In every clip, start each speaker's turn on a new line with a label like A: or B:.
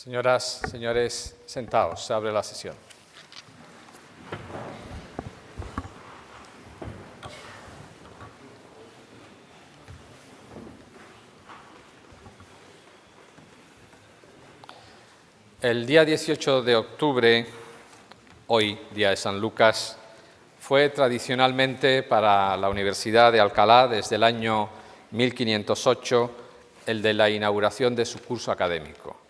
A: Señoras, señores, sentados, se abre la sesión. El día 18 de octubre, hoy, día de San Lucas, fue tradicionalmente para la Universidad de Alcalá, desde el año 1508, el de la inauguración de su curso académico.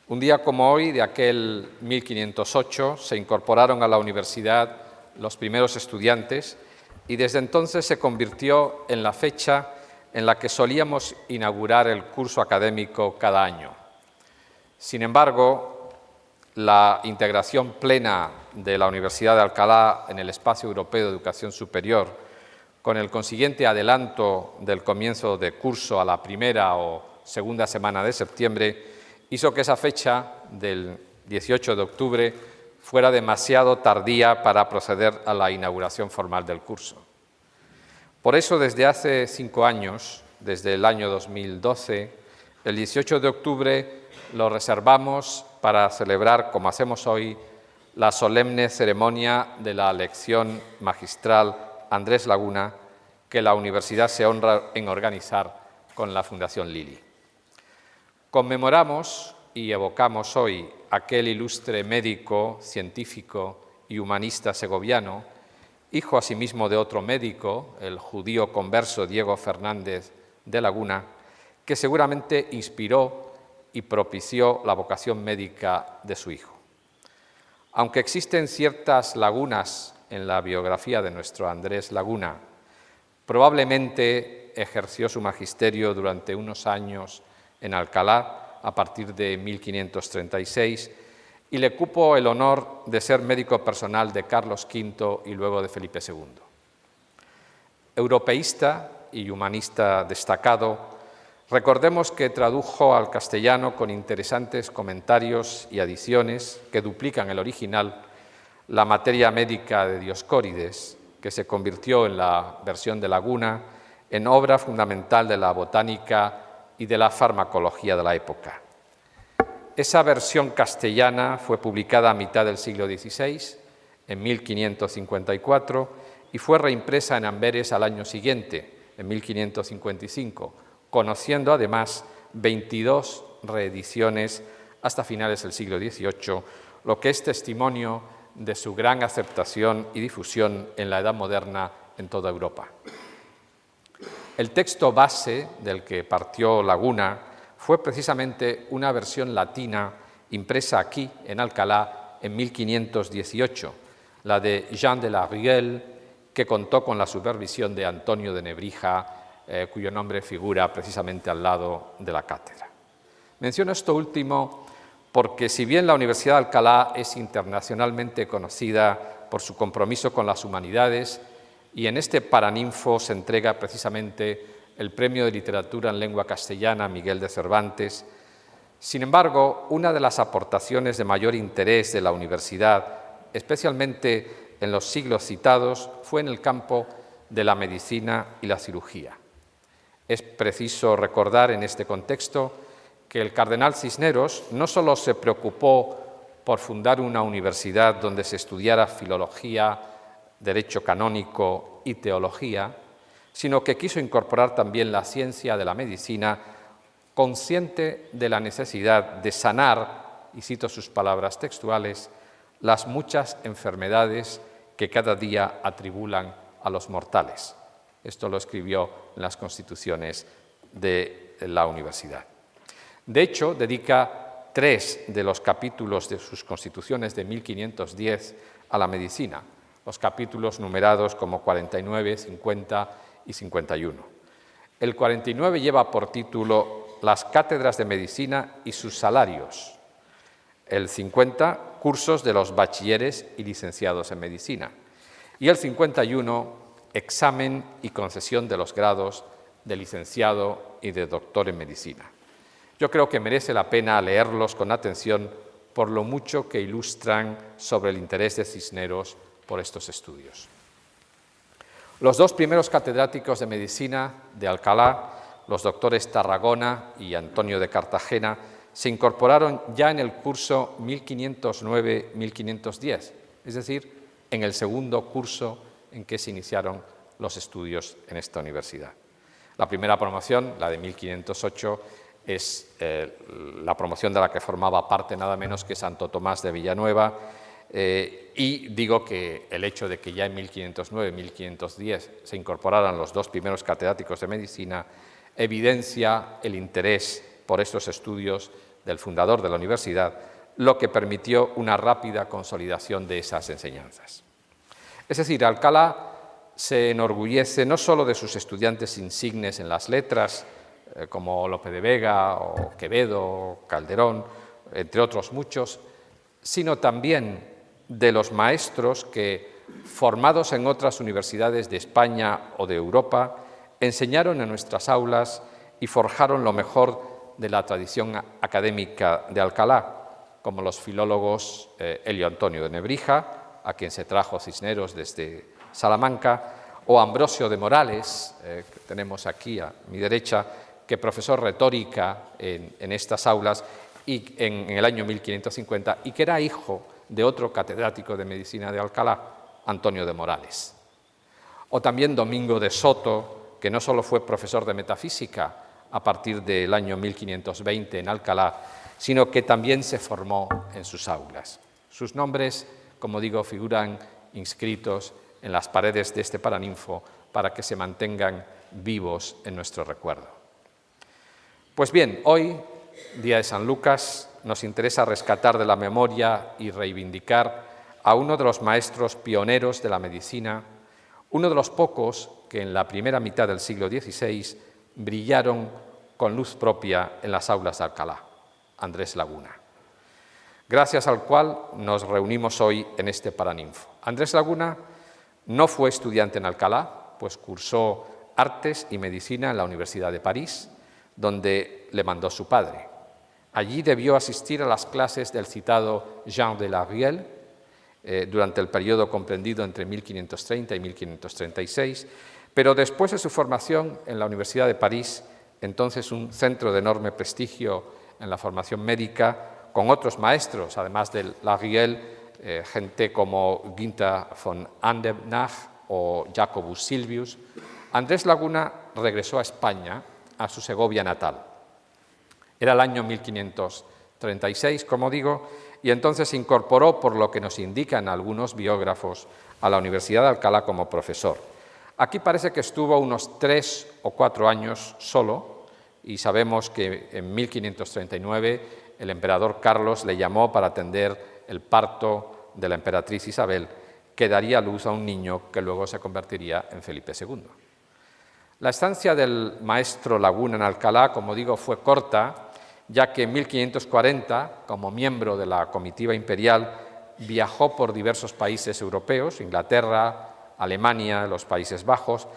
A: Un día como hoy, de aquel 1508, se incorporaron a la universidad los primeros estudiantes y desde entonces se convirtió en la fecha en la que solíamos inaugurar el curso académico cada año. Sin embargo, la integración plena de la Universidad de Alcalá en el espacio europeo de educación superior, con el consiguiente adelanto del comienzo de curso a la primera o segunda semana de septiembre, hizo que esa fecha del 18 de octubre fuera demasiado tardía para proceder a la inauguración formal del curso. Por eso, desde hace 5 años, desde el año 2012, el 18 de octubre lo reservamos para celebrar, como hacemos hoy, la solemne ceremonia de la lección magistral Andrés Laguna, que la Universidad se honra en organizar con la Fundación Lili. Conmemoramos y evocamos hoy aquel ilustre médico, científico y humanista segoviano, hijo asimismo de otro médico, el judío converso Diego Fernández de Laguna, que seguramente inspiró y propició la vocación médica de su hijo. Aunque existen ciertas lagunas en la biografía de nuestro Andrés Laguna, probablemente ejerció su magisterio durante unos años en Alcalá a partir de 1536 y le cupo el honor de ser médico personal de Carlos V y luego de Felipe II. Europeísta y humanista destacado, recordemos que tradujo al castellano con interesantes comentarios y adiciones que duplican el original la materia médica de Dioscórides, que se convirtió en la versión de Laguna en obra fundamental de la botánica y de la farmacología de la época. Esa versión castellana fue publicada a mitad del siglo XVI, en 1554, y fue reimpresa en Amberes al año siguiente, en 1555, conociendo además 22 reediciones hasta finales del siglo XVIII, lo que es testimonio de su gran aceptación y difusión en la Edad Moderna en toda Europa. El texto base del que partió Laguna fue precisamente una versión latina impresa aquí, en Alcalá, en 1518, la de Jean de la Ruelle, que contó con la supervisión de Antonio de Nebrija, cuyo nombre figura precisamente al lado de la cátedra. Menciono esto último porque, si bien la Universidad de Alcalá es internacionalmente conocida por su compromiso con las humanidades, y en este Paraninfo se entrega precisamente el Premio de Literatura en Lengua Castellana Miguel de Cervantes. Sin embargo, una de las aportaciones de mayor interés de la universidad, especialmente en los siglos citados, fue en el campo de la medicina y la cirugía. Es preciso recordar en este contexto que el cardenal Cisneros no solo se preocupó por fundar una universidad donde se estudiara filología, derecho canónico y teología, sino que quiso incorporar también la ciencia de la medicina, consciente de la necesidad de sanar, y cito sus palabras textuales, las muchas enfermedades que cada día atribulan a los mortales. Esto lo escribió en las constituciones de la universidad. De hecho, dedica 3 de los capítulos de sus constituciones de 1510 a la medicina, los capítulos numerados como 49, 50 y 51. El 49 lleva por título Las cátedras de medicina y sus salarios. El 50, cursos de los bachilleres y licenciados en medicina. Y el 51, examen y concesión de los grados de licenciado y de doctor en medicina. Yo creo que merece la pena leerlos con atención por lo mucho que ilustran sobre el interés de Cisneros por estos estudios. Los dos primeros catedráticos de medicina de Alcalá, los doctores Tarragona y Antonio de Cartagena, se incorporaron ya en el curso 1509-1510, es decir, en el segundo curso en que se iniciaron los estudios en esta universidad. La primera promoción, la de 1508, es la promoción de la que formaba parte nada menos que Santo Tomás de Villanueva, y digo que el hecho de que ya en 1509-1510 se incorporaran los dos primeros catedráticos de medicina evidencia el interés por estos estudios del fundador de la universidad, lo que permitió una rápida consolidación de esas enseñanzas. Es decir, Alcalá se enorgullece no solo de sus estudiantes insignes en las letras, como Lope de Vega o Quevedo, Calderón, entre otros muchos, sino también de los maestros que, formados en otras universidades de España o de Europa, enseñaron en nuestras aulas y forjaron lo mejor de la tradición académica de Alcalá, como los filólogos Elio Antonio de Nebrija, a quien se trajo Cisneros desde Salamanca, o Ambrosio de Morales, que tenemos aquí a mi derecha, que profesó retórica en estas aulas y en el año 1550 y que era hijo de otro catedrático de medicina de Alcalá, Antonio de Morales. O también Domingo de Soto, que no solo fue profesor de metafísica a partir del año 1520 en Alcalá, sino que también se formó en sus aulas. Sus nombres, como digo, figuran inscritos en las paredes de este Paraninfo para que se mantengan vivos en nuestro recuerdo. Pues bien, hoy, día de San Lucas, nos interesa rescatar de la memoria y reivindicar a uno de los maestros pioneros de la medicina, uno de los pocos que en la primera mitad del siglo XVI brillaron con luz propia en las aulas de Alcalá, Andrés Laguna, gracias al cual nos reunimos hoy en este Paraninfo. Andrés Laguna no fue estudiante en Alcalá, pues cursó Artes y Medicina en la Universidad de París, donde le mandó su padre. Allí debió asistir a las clases del citado Jean de la Rielle durante el periodo comprendido entre 1530 y 1536, pero después de su formación en la Universidad de París, entonces un centro de enorme prestigio en la formación médica, con otros maestros, además de la Rielle, gente como Günther von Andernach o Jacobus Silvius, Andrés Laguna regresó a España, a su Segovia natal. Era el año 1536, como digo, y entonces se incorporó, por lo que nos indican algunos biógrafos, a la Universidad de Alcalá como profesor. Aquí parece que estuvo unos 3 o 4 años solo, y sabemos que en 1539 el emperador Carlos le llamó para atender el parto de la emperatriz Isabel, que daría a luz a un niño que luego se convertiría en Felipe II. La estancia del maestro Laguna en Alcalá, como digo, fue corta, ya que en 1540, como miembro de la comitiva imperial, viajó por diversos países europeos, Inglaterra, Alemania, los Países Bajos,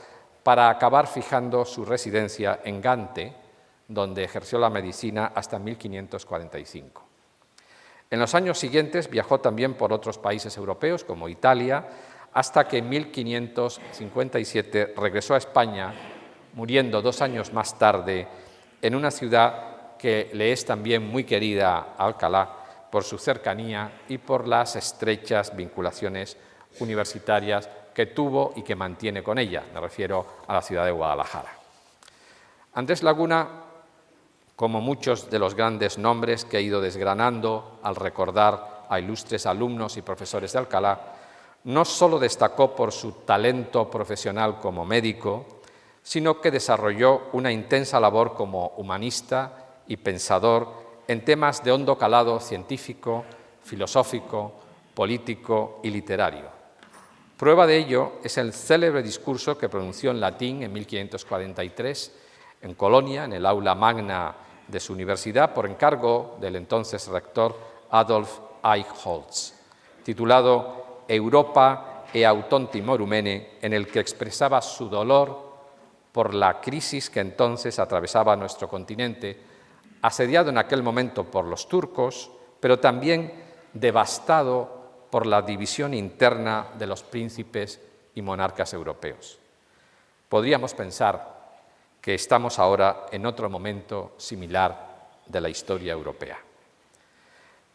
A: para acabar fijando su residencia en Gante, donde ejerció la medicina hasta 1545. En los años siguientes viajó también por otros países europeos, como Italia, hasta que en 1557 regresó a España, muriendo 2 años más tarde en una ciudad que le es también muy querida a Alcalá por su cercanía y por las estrechas vinculaciones universitarias que tuvo y que mantiene con ella. Me refiero a la ciudad de Guadalajara. Andrés Laguna, como muchos de los grandes nombres que he ido desgranando al recordar a ilustres alumnos y profesores de Alcalá, no solo destacó por su talento profesional como médico, sino que desarrolló una intensa labor como humanista y pensador en temas de hondo calado científico, filosófico, político y literario. Prueba de ello es el célebre discurso que pronunció en latín en 1543 en Colonia, en el aula magna de su universidad, por encargo del entonces rector Adolf Eichholz, titulado Europa e auton timorumene, en el que expresaba su dolor por la crisis que entonces atravesaba nuestro continente, asediado en aquel momento por los turcos, pero también devastado por la división interna de los príncipes y monarcas europeos. Podríamos pensar que estamos ahora en otro momento similar de la historia europea.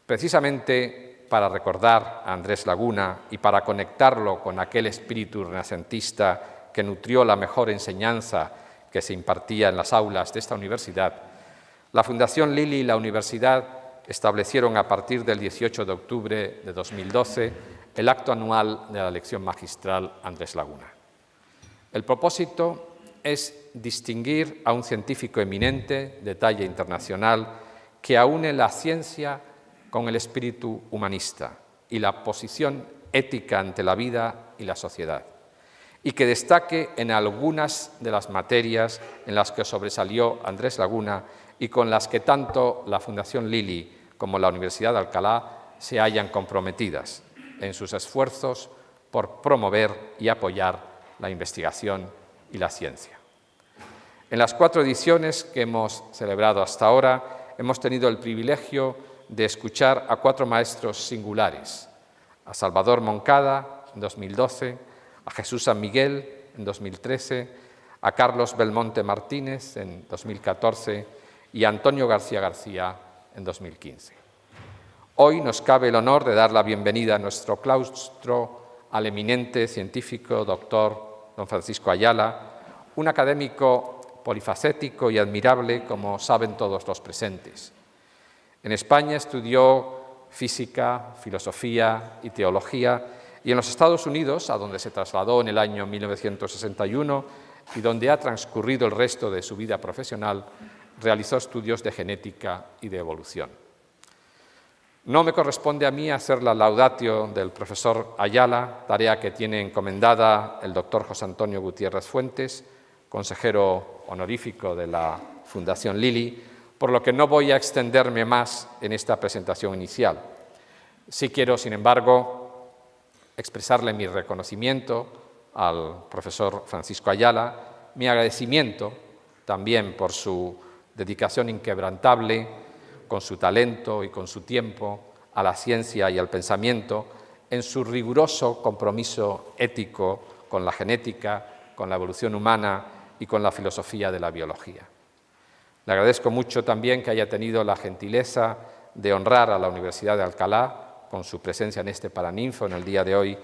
A: Precisamente para recordar a Andrés Laguna y para conectarlo con aquel espíritu renacentista que nutrió la mejor enseñanza que se impartía en las aulas de esta universidad, la Fundación Lili y la universidad establecieron a partir del 18 de octubre de 2012 el acto anual de la lección magistral Andrés Laguna. El propósito es distinguir a un científico eminente de talla internacional que aúne la ciencia con el espíritu humanista y la posición ética ante la vida y la sociedad, y que destaque en algunas de las materias en las que sobresalió Andrés Laguna y con las que tanto la Fundación Lili como la Universidad de Alcalá se hallan comprometidas en sus esfuerzos por promover y apoyar la investigación y la ciencia. En las 4 ediciones que hemos celebrado hasta ahora, hemos tenido el privilegio de escuchar a 4 maestros singulares: a Salvador Moncada en 2012, a Jesús San Miguel en 2013, a Carlos Belmonte Martínez en 2014 y a Antonio García García en 2015. Hoy nos cabe el honor de dar la bienvenida a nuestro claustro al eminente científico doctor don Francisco Ayala, un académico polifacético y admirable, como saben todos los presentes. En España estudió física, filosofía y teología, y en los Estados Unidos, a donde se trasladó en el año 1961 y donde ha transcurrido el resto de su vida profesional, realizó estudios de genética y de evolución. No me corresponde a mí hacer la laudatio del profesor Ayala, tarea que tiene encomendada el doctor José Antonio Gutiérrez Fuentes, consejero honorífico de la Fundación Lili, por lo que no voy a extenderme más en esta presentación inicial. Sí quiero, sin embargo, expresarle mi reconocimiento al profesor Francisco Ayala, mi agradecimiento también por su dedicación inquebrantable, con su talento y con su tiempo, a la ciencia y al pensamiento, en su riguroso compromiso ético con la genética, con la evolución humana y con la filosofía de la biología. Le agradezco mucho también que haya tenido la gentileza de honrar a la Universidad de Alcalá con su presencia en este Paraninfo en el día de hoy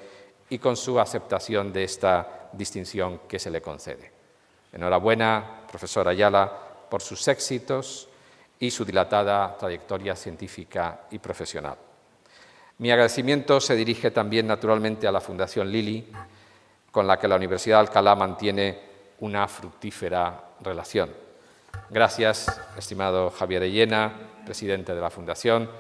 A: y con su aceptación de esta distinción que se le concede. Enhorabuena, profesor Ayala, por sus éxitos y su dilatada trayectoria científica y profesional. Mi agradecimiento se dirige también naturalmente a la Fundación Lili, con la que la Universidad de Alcalá mantiene una fructífera relación. Gracias, estimado Javier Illena, presidente de la Fundación.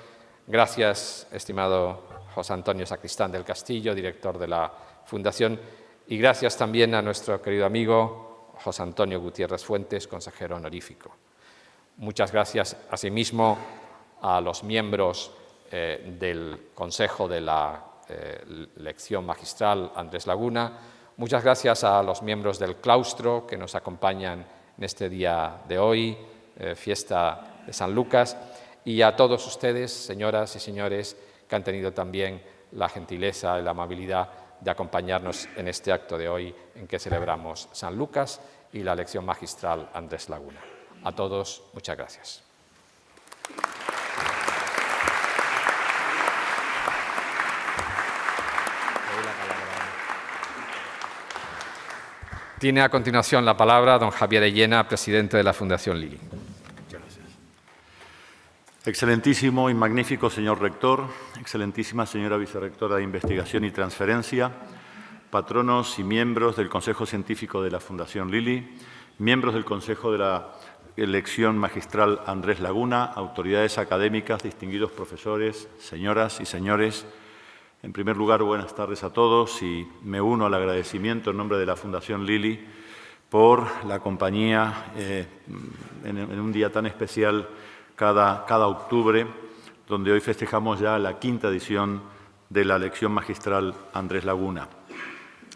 A: Gracias, estimado José Antonio Sacristán del Castillo, director de la Fundación. Y gracias también a nuestro querido amigo José Antonio Gutiérrez Fuentes, consejero honorífico. Muchas gracias, asimismo, a los miembros del Consejo de la Lección Magistral Andrés Laguna. Muchas gracias a los miembros del claustro que nos acompañan en este día de hoy, fiesta de San Lucas, y a todos ustedes, señoras y señores, que han tenido también la gentileza y la amabilidad de acompañarnos en este acto de hoy en que celebramos San Lucas y la lección magistral Andrés Laguna. A todos, muchas gracias. Tiene a continuación la palabra don Javier Illena, presidente de la Fundación Lili.
B: Gracias. Excelentísimo y magnífico señor rector, excelentísima señora vicerrectora de Investigación y Transferencia, patronos y miembros del Consejo Científico de la Fundación Lili, miembros del Consejo de la Lección Magistral Andrés Laguna, autoridades académicas, distinguidos profesores, señoras y señores, En primer lugar, buenas tardes a todos y me uno al agradecimiento en nombre de la Fundación Lili por la compañía en un día tan especial cada octubre, donde hoy festejamos ya la 5ª edición de la lección magistral Andrés Laguna.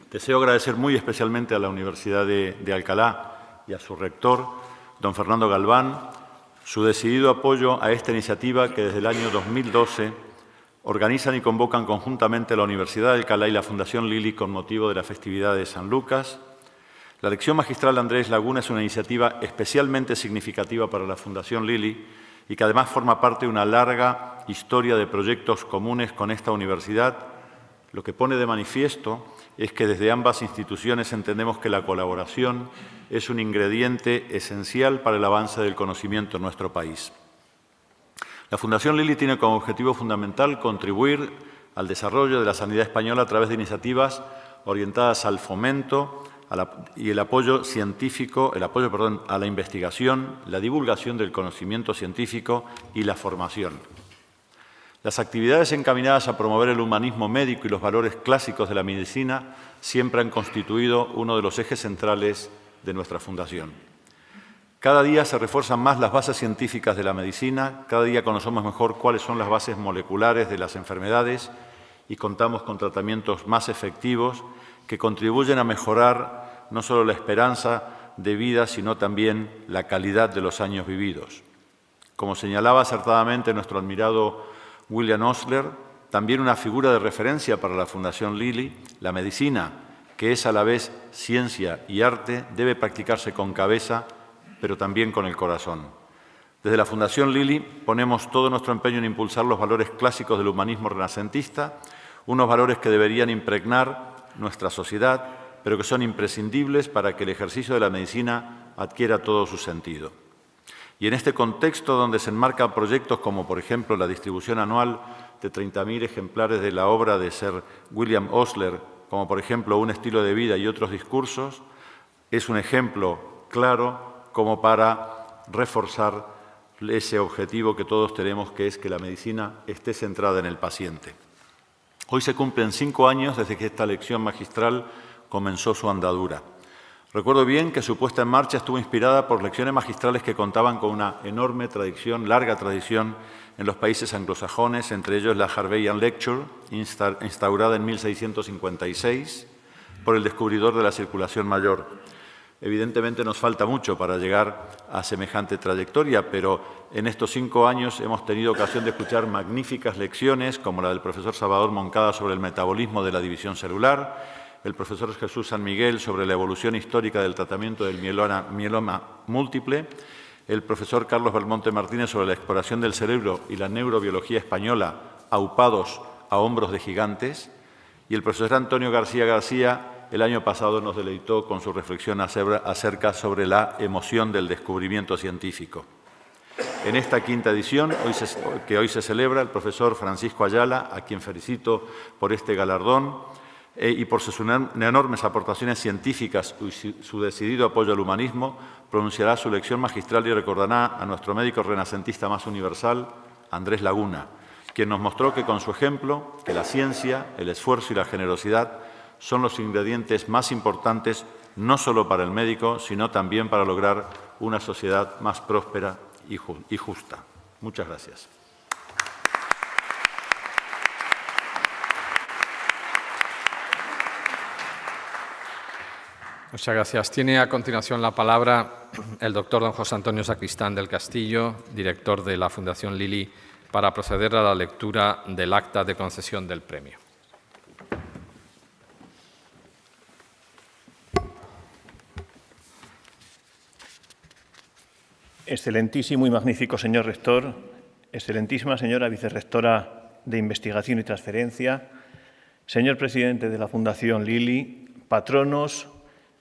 B: Deseo agradecer muy especialmente a la Universidad de Alcalá y a su rector, don Fernando Galván, su decidido apoyo a esta iniciativa que desde el año 2012 organizan y convocan conjuntamente la Universidad de Alcalá y la Fundación Lili con motivo de la festividad de San Lucas. La lección magistral Andrés Laguna es una iniciativa especialmente significativa para la Fundación Lili y que además forma parte de una larga historia de proyectos comunes con esta universidad. Lo que pone de manifiesto es que desde ambas instituciones entendemos que la colaboración es un ingrediente esencial para el avance del conocimiento en nuestro país. La Fundación Lili tiene como objetivo fundamental contribuir al desarrollo de la sanidad española a través de iniciativas orientadas al fomento y el apoyo científico, a la investigación, la divulgación del conocimiento científico y la formación. Las actividades encaminadas a promover el humanismo médico y los valores clásicos de la medicina siempre han constituido uno de los ejes centrales de nuestra Fundación. Cada día se refuerzan más las bases científicas de la medicina, cada día conocemos mejor cuáles son las bases moleculares de las enfermedades y contamos con tratamientos más efectivos que contribuyen a mejorar no solo la esperanza de vida, sino también la calidad de los años vividos. Como señalaba acertadamente nuestro admirado William Osler, también una figura de referencia para la Fundación Lili, la medicina, que es a la vez ciencia y arte, debe practicarse con cabeza, pero también con el corazón. Desde la Fundación Lili ponemos todo nuestro empeño en impulsar los valores clásicos del humanismo renacentista, unos valores que deberían impregnar nuestra sociedad, pero que son imprescindibles para que el ejercicio de la medicina adquiera todo su sentido. Y en este contexto, donde se enmarcan proyectos como, por ejemplo, la distribución anual de 30.000 ejemplares de la obra de Sir William Osler, como, por ejemplo, Un estilo de vida y otros discursos, es un ejemplo claro como para reforzar ese objetivo que todos tenemos, que es que la medicina esté centrada en el paciente. Hoy se cumplen 5 años desde que esta lección magistral comenzó su andadura. Recuerdo bien que su puesta en marcha estuvo inspirada por lecciones magistrales que contaban con una enorme tradición, larga tradición, en los países anglosajones, entre ellos la Harveian Lecture, instaurada en 1656 por el descubridor de la circulación mayor. Evidentemente nos falta mucho para llegar a semejante trayectoria, pero en estos 5 años hemos tenido ocasión de escuchar magníficas lecciones, como la del profesor Salvador Moncada sobre el metabolismo de la división celular, el profesor Jesús San Miguel sobre la evolución histórica del tratamiento del mieloma múltiple, el profesor Carlos Belmonte Martínez sobre la exploración del cerebro y la neurobiología española aupados a hombros de gigantes, y el profesor Antonio García García el año pasado nos deleitó con su reflexión acerca sobre la emoción del descubrimiento científico. En esta 5ª edición, que hoy se celebra, el profesor Francisco Ayala, a quien felicito por este galardón, y por sus enormes aportaciones científicas y su decidido apoyo al humanismo, pronunciará su lección magistral y recordará a nuestro médico renacentista más universal, Andrés Laguna, quien nos mostró que con su ejemplo, que la ciencia, el esfuerzo y la generosidad son los ingredientes más importantes no solo para el médico, sino también para lograr una sociedad más próspera y justa. Muchas gracias.
A: Muchas gracias. Tiene a continuación la palabra el doctor don José Antonio Sacristán del Castillo, director de la Fundación Lili, para proceder a la lectura del acta de concesión del premio.
C: Excelentísimo y magnífico señor rector, excelentísima señora vicerrectora de Investigación y Transferencia, señor presidente de la Fundación Lili, patronos,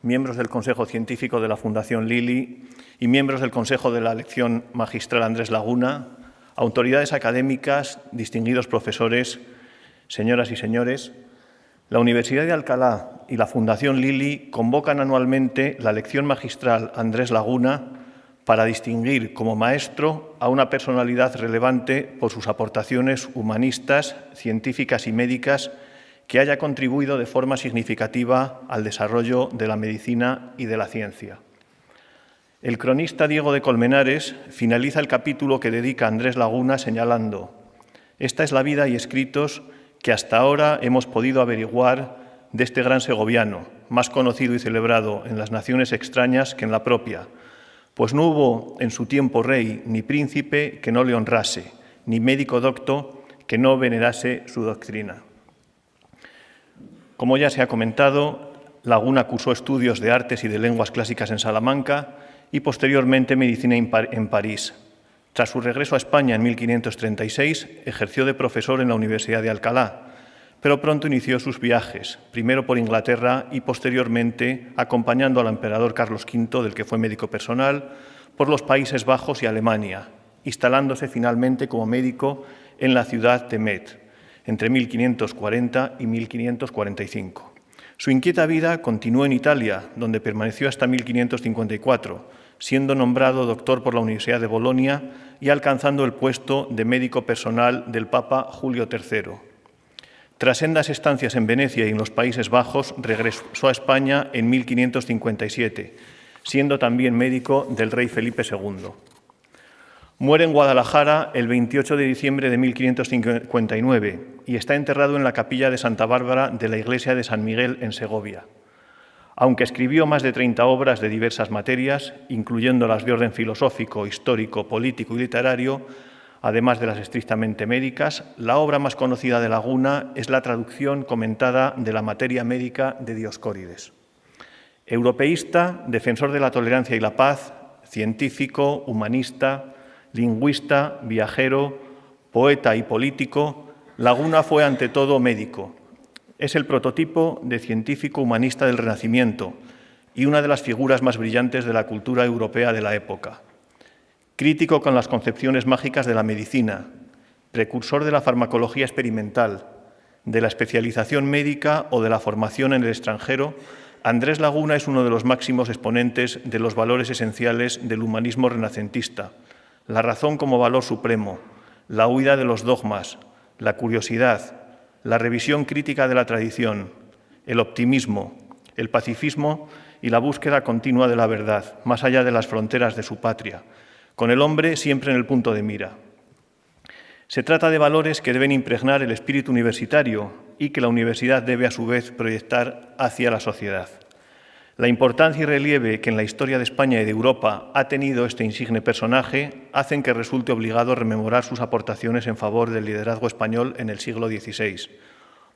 C: miembros del Consejo Científico de la Fundación Lili y miembros del Consejo de la Lección Magistral Andrés Laguna, autoridades académicas, distinguidos profesores, señoras y señores, la Universidad de Alcalá y la Fundación Lili convocan anualmente la Lección Magistral Andrés Laguna para distinguir como maestro a una personalidad relevante por sus aportaciones humanistas, científicas y médicas que haya contribuido de forma significativa al desarrollo de la medicina y de la ciencia. El cronista Diego de Colmenares finaliza el capítulo que dedica a Andrés Laguna señalando: «Esta es la vida y escritos que hasta ahora hemos podido averiguar de este gran segoviano, más conocido y celebrado en las naciones extrañas que en la propia, pues no hubo en su tiempo rey ni príncipe que no le honrase, ni médico docto que no venerase su doctrina». Como ya se ha comentado, Laguna cursó estudios de artes y de lenguas clásicas en Salamanca y posteriormente medicina en París. Tras su regreso a España en 1536, ejerció de profesor en la Universidad de Alcalá, pero pronto inició sus viajes, primero por Inglaterra y posteriormente acompañando al emperador Carlos V, del que fue médico personal, por los Países Bajos y Alemania, instalándose finalmente como médico en la ciudad de Metz, entre 1540 y 1545. Su inquieta vida continuó en Italia, donde permaneció hasta 1554, siendo nombrado doctor por la Universidad de Bolonia y alcanzando el puesto de médico personal del Papa Julio III. Tras sendas estancias en Venecia y en los Países Bajos, regresó a España en 1557, siendo también médico del rey Felipe II. Muere en Guadalajara el 28 de diciembre de 1559 y está enterrado en la capilla de Santa Bárbara de la iglesia de San Miguel en Segovia. Aunque escribió más de 30 obras de diversas materias, incluyendo las de orden filosófico, histórico, político y literario, además de las estrictamente médicas, la obra más conocida de Laguna es la traducción comentada de la materia médica de Dioscórides. Europeísta, defensor de la tolerancia y la paz, científico, humanista, lingüista, viajero, poeta y político, Laguna fue ante todo médico. Es el prototipo de científico humanista del Renacimiento y una de las figuras más brillantes de la cultura europea de la época. Crítico con las concepciones mágicas de la medicina, precursor de la farmacología experimental, de la especialización médica o de la formación en el extranjero, Andrés Laguna es uno de los máximos exponentes de los valores esenciales del humanismo renacentista: la razón como valor supremo, la huida de los dogmas, la curiosidad, la revisión crítica de la tradición, el optimismo, el pacifismo y la búsqueda continua de la verdad, más allá de las fronteras de su patria, con el hombre siempre en el punto de mira. Se trata de valores que deben impregnar el espíritu universitario y que la universidad debe a su vez proyectar hacia la sociedad. La importancia y relieve que en la historia de España y de Europa ha tenido este insigne personaje hacen que resulte obligado rememorar sus aportaciones en favor del liderazgo español en el siglo XVI.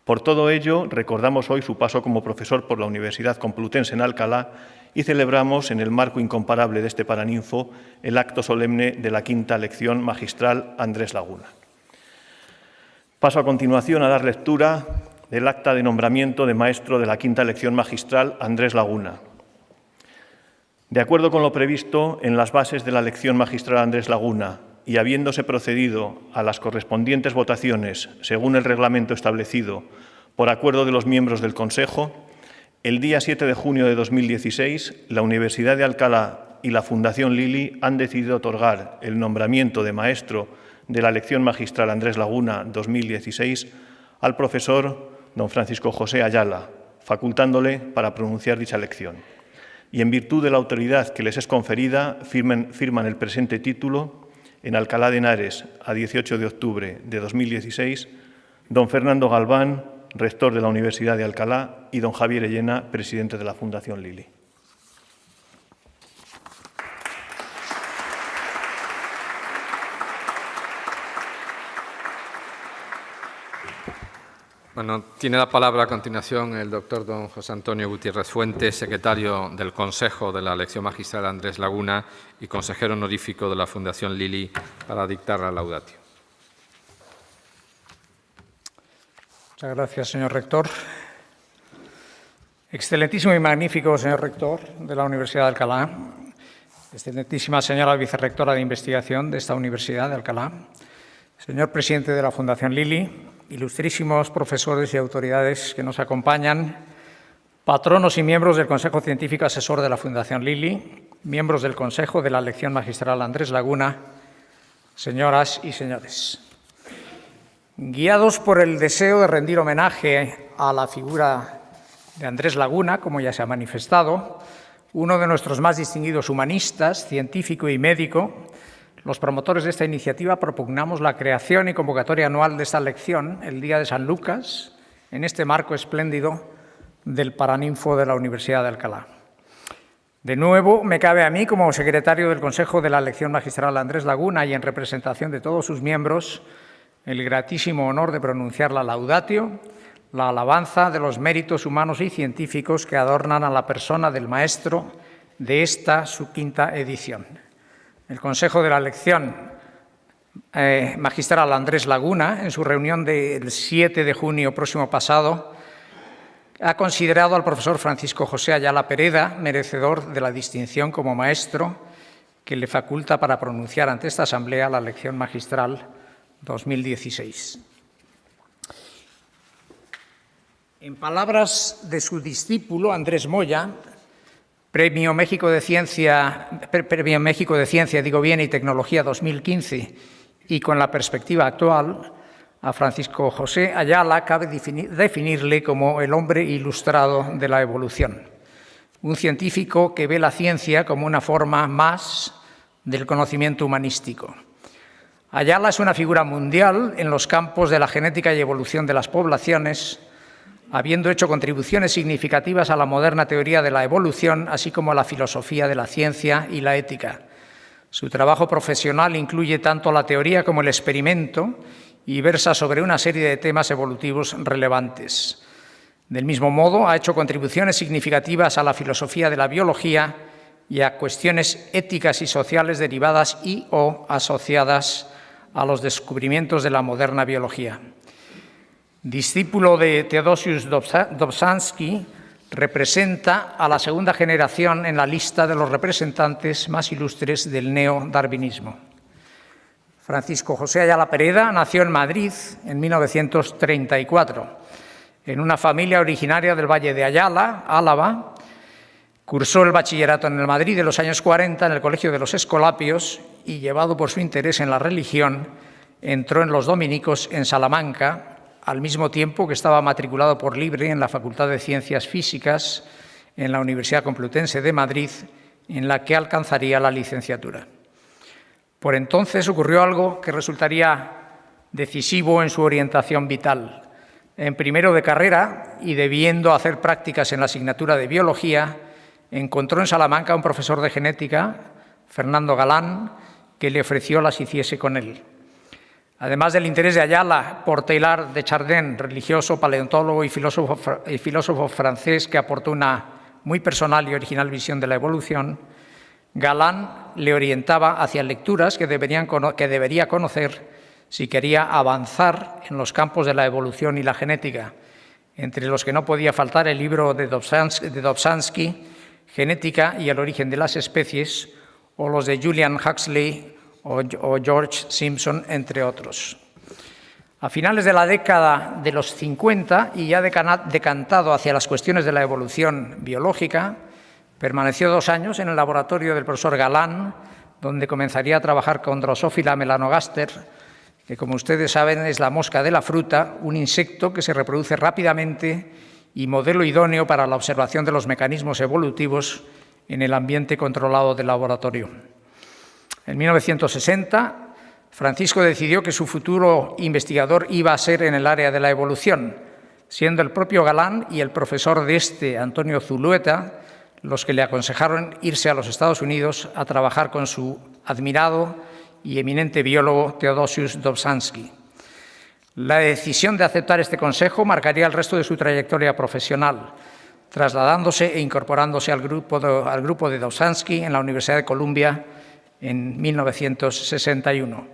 C: Por todo ello, recordamos hoy su paso como profesor por la Universidad Complutense en Alcalá y celebramos, en el marco incomparable de este Paraninfo, el acto solemne de la quinta lección magistral Andrés Laguna. Paso a continuación a dar lectura del acta de nombramiento de maestro de la quinta lección magistral Andrés Laguna. De acuerdo con lo previsto en las bases de la lección magistral Andrés Laguna y habiéndose procedido a las correspondientes votaciones según el reglamento establecido por acuerdo de los miembros del Consejo, el día 7 de junio de 2016, la Universidad de Alcalá y la Fundación Lili han decidido otorgar el nombramiento de maestro de la lección magistral Andrés Laguna 2016 al profesor don Francisco José Ayala, facultándole para pronunciar dicha lección. Y en virtud de la autoridad que les es conferida, firman el presente título en Alcalá de Henares, a 18 de octubre de 2016, don Fernando Galván, rector de la Universidad de Alcalá, y don Javier Ellena, presidente de la Fundación Lili.
A: Bueno, tiene la palabra a continuación el doctor don José Antonio Gutiérrez Fuentes, secretario del Consejo de la Lección Magistral Andrés Laguna y consejero honorífico de la Fundación Lili, para dictar la laudatio.
D: Muchas gracias, señor rector. Excelentísimo y magnífico señor rector de la Universidad de Alcalá, excelentísima señora vicerrectora de investigación de esta Universidad de Alcalá, señor presidente de la Fundación Lili, ilustrísimos profesores y autoridades que nos acompañan, patronos y miembros del Consejo Científico Asesor de la Fundación Lili, miembros del Consejo de la Elección Magistral Andrés Laguna, señoras y señores. Guiados por el deseo de rendir homenaje a la figura de Andrés Laguna, como ya se ha manifestado, uno de nuestros más distinguidos humanistas, científico y médico, los promotores de esta iniciativa propugnamos la creación y convocatoria anual de esta lección, el Día de San Lucas, en este marco espléndido del Paraninfo de la Universidad de Alcalá. De nuevo, me cabe a mí, como secretario del Consejo de la Elección Magistral Andrés Laguna y en representación de todos sus miembros, el gratísimo honor de pronunciar la laudatio, la alabanza de los méritos humanos y científicos que adornan a la persona del maestro de esta, su quinta edición. El Consejo de la Elección Magistral Andrés Laguna, en su reunión del 7 de junio próximo pasado, ha considerado al profesor Francisco José Ayala Pereda merecedor de la distinción como maestro que le faculta para pronunciar ante esta Asamblea la lección magistral 2016. En palabras de su discípulo Andrés Moya, Premio México de Ciencia y Tecnología 2015, y con la perspectiva actual, a Francisco José Ayala cabe definirle como el hombre ilustrado de la evolución, un científico que ve la ciencia como una forma más del conocimiento humanístico. Ayala es una figura mundial en los campos de la genética y evolución de las poblaciones, habiendo hecho contribuciones significativas a la moderna teoría de la evolución, así como a la filosofía de la ciencia y la ética. Su trabajo profesional incluye tanto la teoría como el experimento y versa sobre una serie de temas evolutivos relevantes. Del mismo modo, ha hecho contribuciones significativas a la filosofía de la biología y a cuestiones éticas y sociales derivadas y/o asociadas a los descubrimientos de la moderna biología. Discípulo de Theodosius Dobzhansky, representa a la segunda generación en la lista de los representantes más ilustres del neodarwinismo. Francisco José Ayala Pereda nació en Madrid en 1934, en una familia originaria del Valle de Ayala, Álava. Cursó el bachillerato en el Madrid de los años 40 en el Colegio de los Escolapios y, llevado por su interés en la religión, entró en los dominicos en Salamanca, al mismo tiempo que estaba matriculado por libre en la Facultad de Ciencias Físicas en la Universidad Complutense de Madrid, en la que alcanzaría la licenciatura. Por entonces ocurrió algo que resultaría decisivo en su orientación vital. En primero de carrera, y debiendo hacer prácticas en la asignatura de Biología, encontró en Salamanca a un profesor de genética, Fernando Galán, que le ofreció las hiciese con él. Además del interés de Ayala por Teilhard de Chardin, religioso, paleontólogo y filósofo francés que aportó una muy personal y original visión de la evolución, Galán le orientaba hacia lecturas que debería conocer si quería avanzar en los campos de la evolución y la genética, entre los que no podía faltar el libro de Dobzhansky, Genética y el origen de las especies, o los de Julian Huxley o George Simpson, entre otros. A finales de la década de los 50, y ya decantado hacia las cuestiones de la evolución biológica, permaneció 2 años en el laboratorio del profesor Galán, donde comenzaría a trabajar con Drosophila melanogaster, que, como ustedes saben, es la mosca de la fruta, un insecto que se reproduce rápidamente y modelo idóneo para la observación de los mecanismos evolutivos en el ambiente controlado del laboratorio. En 1960, Francisco decidió que su futuro investigador iba a ser en el área de la evolución, siendo el propio Galán y el profesor de este, Antonio Zulueta, los que le aconsejaron irse a los Estados Unidos a trabajar con su admirado y eminente biólogo Theodosius Dobzhansky. La decisión de aceptar este consejo marcaría el resto de su trayectoria profesional, trasladándose e incorporándose al grupo de Dobzhansky en la Universidad de Columbia en 1961.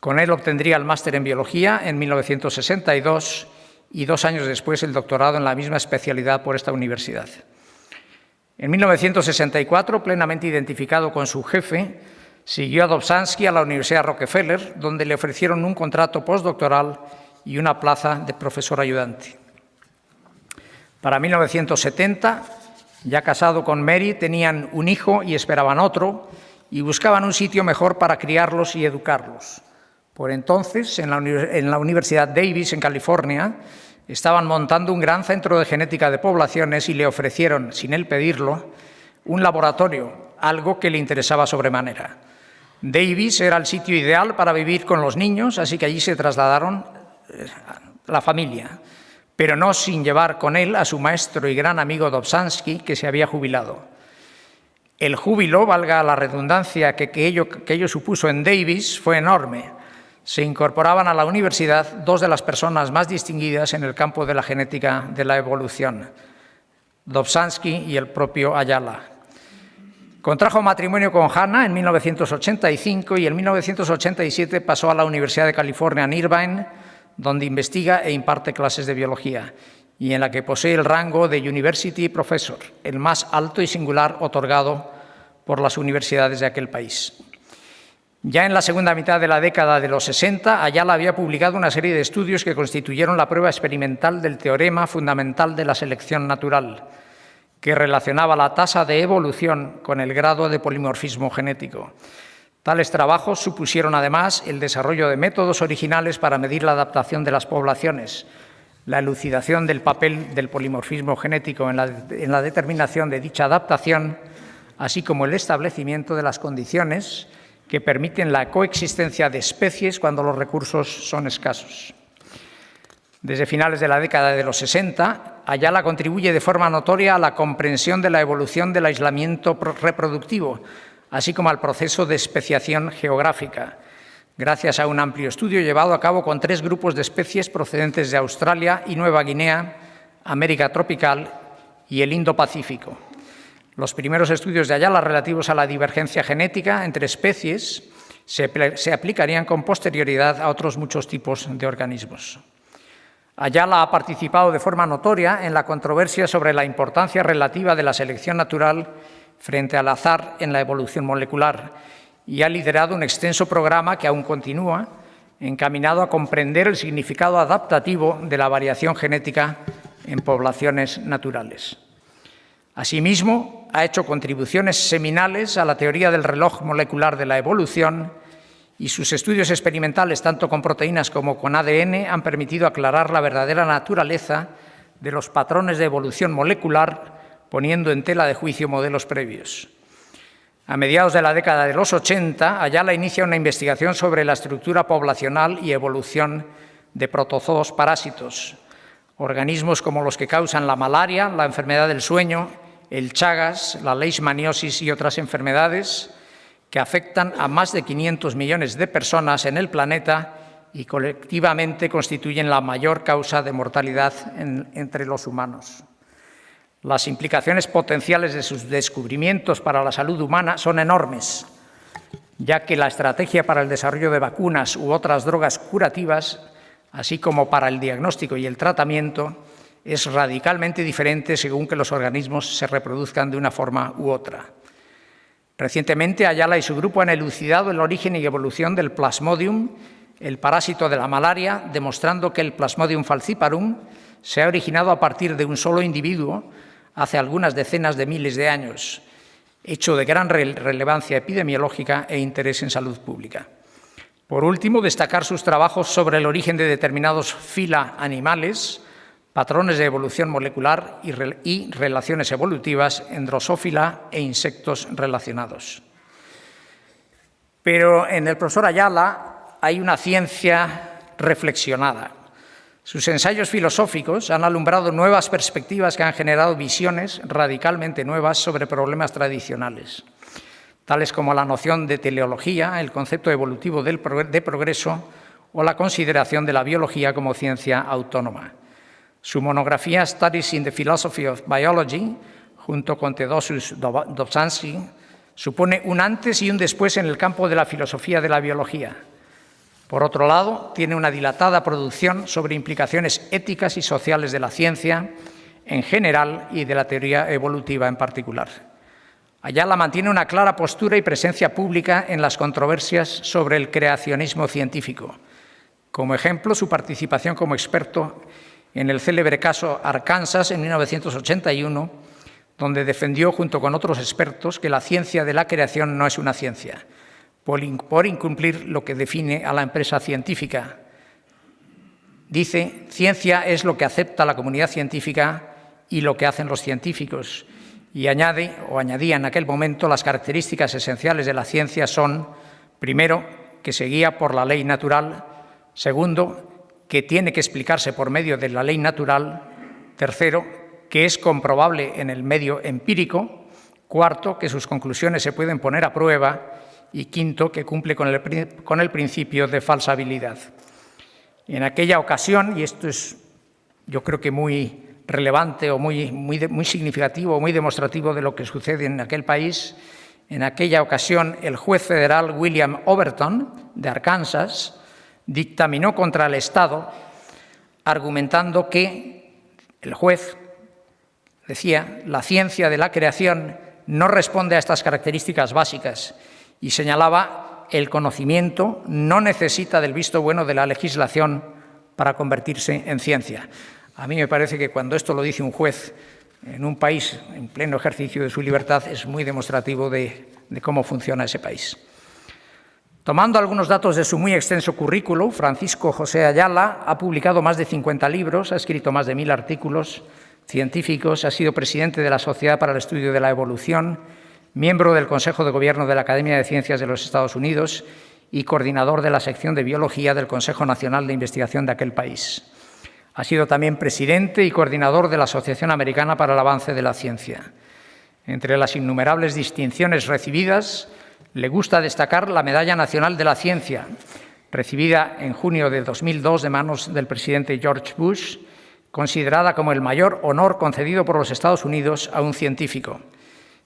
D: Con él obtendría el máster en Biología en 1962 y 2 años después el doctorado en la misma especialidad por esta universidad. En 1964, plenamente identificado con su jefe, siguió a Dobzhansky a la Universidad Rockefeller, donde le ofrecieron un contrato postdoctoral y una plaza de profesor ayudante. Para 1970, Ya casado con Mary, tenían un hijo y esperaban otro, y buscaban un sitio mejor para criarlos y educarlos. Por entonces, en la Universidad Davis, en California, estaban montando un gran centro de genética de poblaciones y le ofrecieron, sin él pedirlo, un laboratorio, algo que le interesaba sobremanera. Davis era el sitio ideal para vivir con los niños, así que allí se trasladaron la familia, pero no sin llevar con él a su maestro y gran amigo Dobzhansky, que se había jubilado. El júbilo, valga la redundancia, que ello supuso en Davis fue enorme. Se incorporaban a la universidad dos de las personas más distinguidas en el campo de la genética de la evolución, Dobzhansky y el propio Ayala. Contrajo matrimonio con Hannah en 1985 y en 1987 pasó a la Universidad de California en Irvine, donde investiga e imparte clases de biología, y en la que posee el rango de University Professor, el más alto y singular otorgado por las universidades de aquel país. Ya en la segunda mitad de la década de los 60, Ayala había publicado una serie de estudios que constituyeron la prueba experimental del teorema fundamental de la selección natural, que relacionaba la tasa de evolución con el grado de polimorfismo genético. Tales trabajos supusieron además el desarrollo de métodos originales para medir la adaptación de las poblaciones, la elucidación del papel del polimorfismo genético en la determinación de dicha adaptación, así como el establecimiento de las condiciones que permiten la coexistencia de especies cuando los recursos son escasos. Desde finales de la década de los 60, Ayala contribuye de forma notoria a la comprensión de la evolución del aislamiento reproductivo, así como al proceso de especiación geográfica, gracias a un amplio estudio llevado a cabo con 3 grupos de especies procedentes de Australia y Nueva Guinea, América tropical y el Indo-Pacífico. Los primeros estudios de Ayala relativos a la divergencia genética entre especies se aplicarían con posterioridad a otros muchos tipos de organismos. Ayala ha participado de forma notoria en la controversia sobre la importancia relativa de la selección natural frente al azar en la evolución molecular, y ha liderado un extenso programa que aún continúa, encaminado a comprender el significado adaptativo de la variación genética en poblaciones naturales. Asimismo, ha hecho contribuciones seminales a la teoría del reloj molecular de la evolución, y sus estudios experimentales, tanto con proteínas como con ADN, han permitido aclarar la verdadera naturaleza de los patrones de evolución molecular, poniendo en tela de juicio modelos previos. A mediados de la década de los 80, Ayala inicia una investigación sobre la estructura poblacional y evolución de protozoos parásitos, organismos como los que causan la malaria, la enfermedad del sueño, el Chagas, la leishmaniosis y otras enfermedades que afectan a más de 500 millones de personas en el planeta y colectivamente constituyen la mayor causa de mortalidad entre los humanos. Las implicaciones potenciales de sus descubrimientos para la salud humana son enormes, ya que la estrategia para el desarrollo de vacunas u otras drogas curativas, así como para el diagnóstico y el tratamiento, es radicalmente diferente según que los organismos se reproduzcan de una forma u otra. Recientemente, Ayala y su grupo han elucidado el origen y evolución del Plasmodium, el parásito de la malaria, demostrando que el Plasmodium falciparum se ha originado a partir de un solo individuo hace algunas decenas de miles de años, hecho de gran relevancia epidemiológica e interés en salud pública. Por último, destacar sus trabajos sobre el origen de determinados fila animales, patrones de evolución molecular y relaciones evolutivas en Drosophila e insectos relacionados. Pero en el profesor Ayala hay una ciencia reflexionada. Sus ensayos filosóficos han alumbrado nuevas perspectivas que han generado visiones radicalmente nuevas sobre problemas tradicionales, tales como la noción de teleología, el concepto evolutivo de progreso o la consideración de la biología como ciencia autónoma. Su monografía Studies in the Philosophy of Biology, junto con Theodosius Dobzhansky, supone un antes y un después en el campo de la filosofía de la biología. Por otro lado, tiene una dilatada producción sobre implicaciones éticas y sociales de la ciencia en general y de la teoría evolutiva en particular. Ayala mantiene una clara postura y presencia pública en las controversias sobre el creacionismo científico. Como ejemplo, su participación como experto en el célebre caso Arkansas en 1981, donde defendió junto con otros expertos que la ciencia de la creación no es una ciencia, por incumplir lo que define a la empresa científica. Dice, ciencia es lo que acepta la comunidad científica y lo que hacen los científicos. Y añade, o añadía en aquel momento, las características esenciales de la ciencia son, primero, que se guía por la ley natural, segundo, que tiene que explicarse por medio de la ley natural, tercero, que es comprobable en el medio empírico, cuarto, que sus conclusiones se pueden poner a prueba y quinto, que cumple con el principio de falsabilidad. En aquella ocasión, y esto es yo creo que muy relevante o muy significativo, muy demostrativo de lo que sucede en aquel país, en aquella ocasión el juez federal William Overton, de Arkansas, dictaminó contra el Estado, argumentando que el juez decía, la ciencia de la creación no responde a estas características básicas y señalaba, el conocimiento no necesita del visto bueno de la legislación para convertirse en ciencia. A mí me parece que cuando esto lo dice un juez en un país en pleno ejercicio de su libertad es muy demostrativo de cómo funciona ese país. Tomando algunos datos de su muy extenso currículo, Francisco José Ayala ha publicado más de 50 libros, ha escrito más de 1000 artículos científicos, ha sido presidente de la Sociedad para el Estudio de la Evolución, miembro del Consejo de Gobierno de la Academia de Ciencias de los Estados Unidos y coordinador de la sección de Biología del Consejo Nacional de Investigación de aquel país. Ha sido también presidente y coordinador de la Asociación Americana para el Avance de la Ciencia. Entre las innumerables distinciones recibidas, le gusta destacar la Medalla Nacional de la Ciencia, recibida en junio de 2002 de manos del presidente George Bush, considerada como el mayor honor concedido por los Estados Unidos a un científico,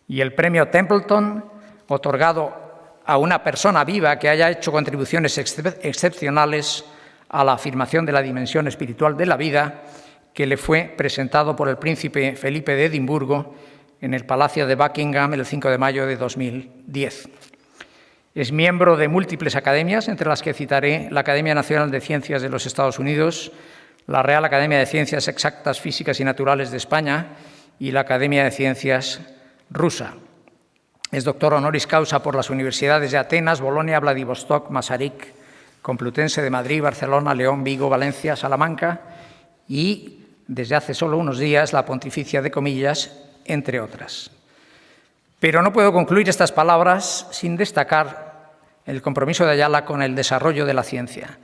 D: y el Premio Templeton, otorgado a una persona viva que haya hecho contribuciones excepcionales a la afirmación de la dimensión espiritual de la vida, que le fue presentado por el príncipe Felipe de Edimburgo en el Palacio de Buckingham el 5 de mayo de 2010. Es miembro de múltiples academias, entre las que citaré la Academia Nacional de Ciencias de los Estados Unidos, la Real Academia de Ciencias Exactas, Físicas y Naturales de España y la Academia de Ciencias rusa. Es doctor honoris causa por las universidades de Atenas, Bolonia, Vladivostok, Masaryk, Complutense de Madrid, Barcelona, León, Vigo, Valencia, Salamanca y, desde hace solo unos días, la Pontificia de Comillas, entre otras. Pero no puedo concluir estas palabras sin destacar el compromiso de Ayala con el desarrollo de la ciencia.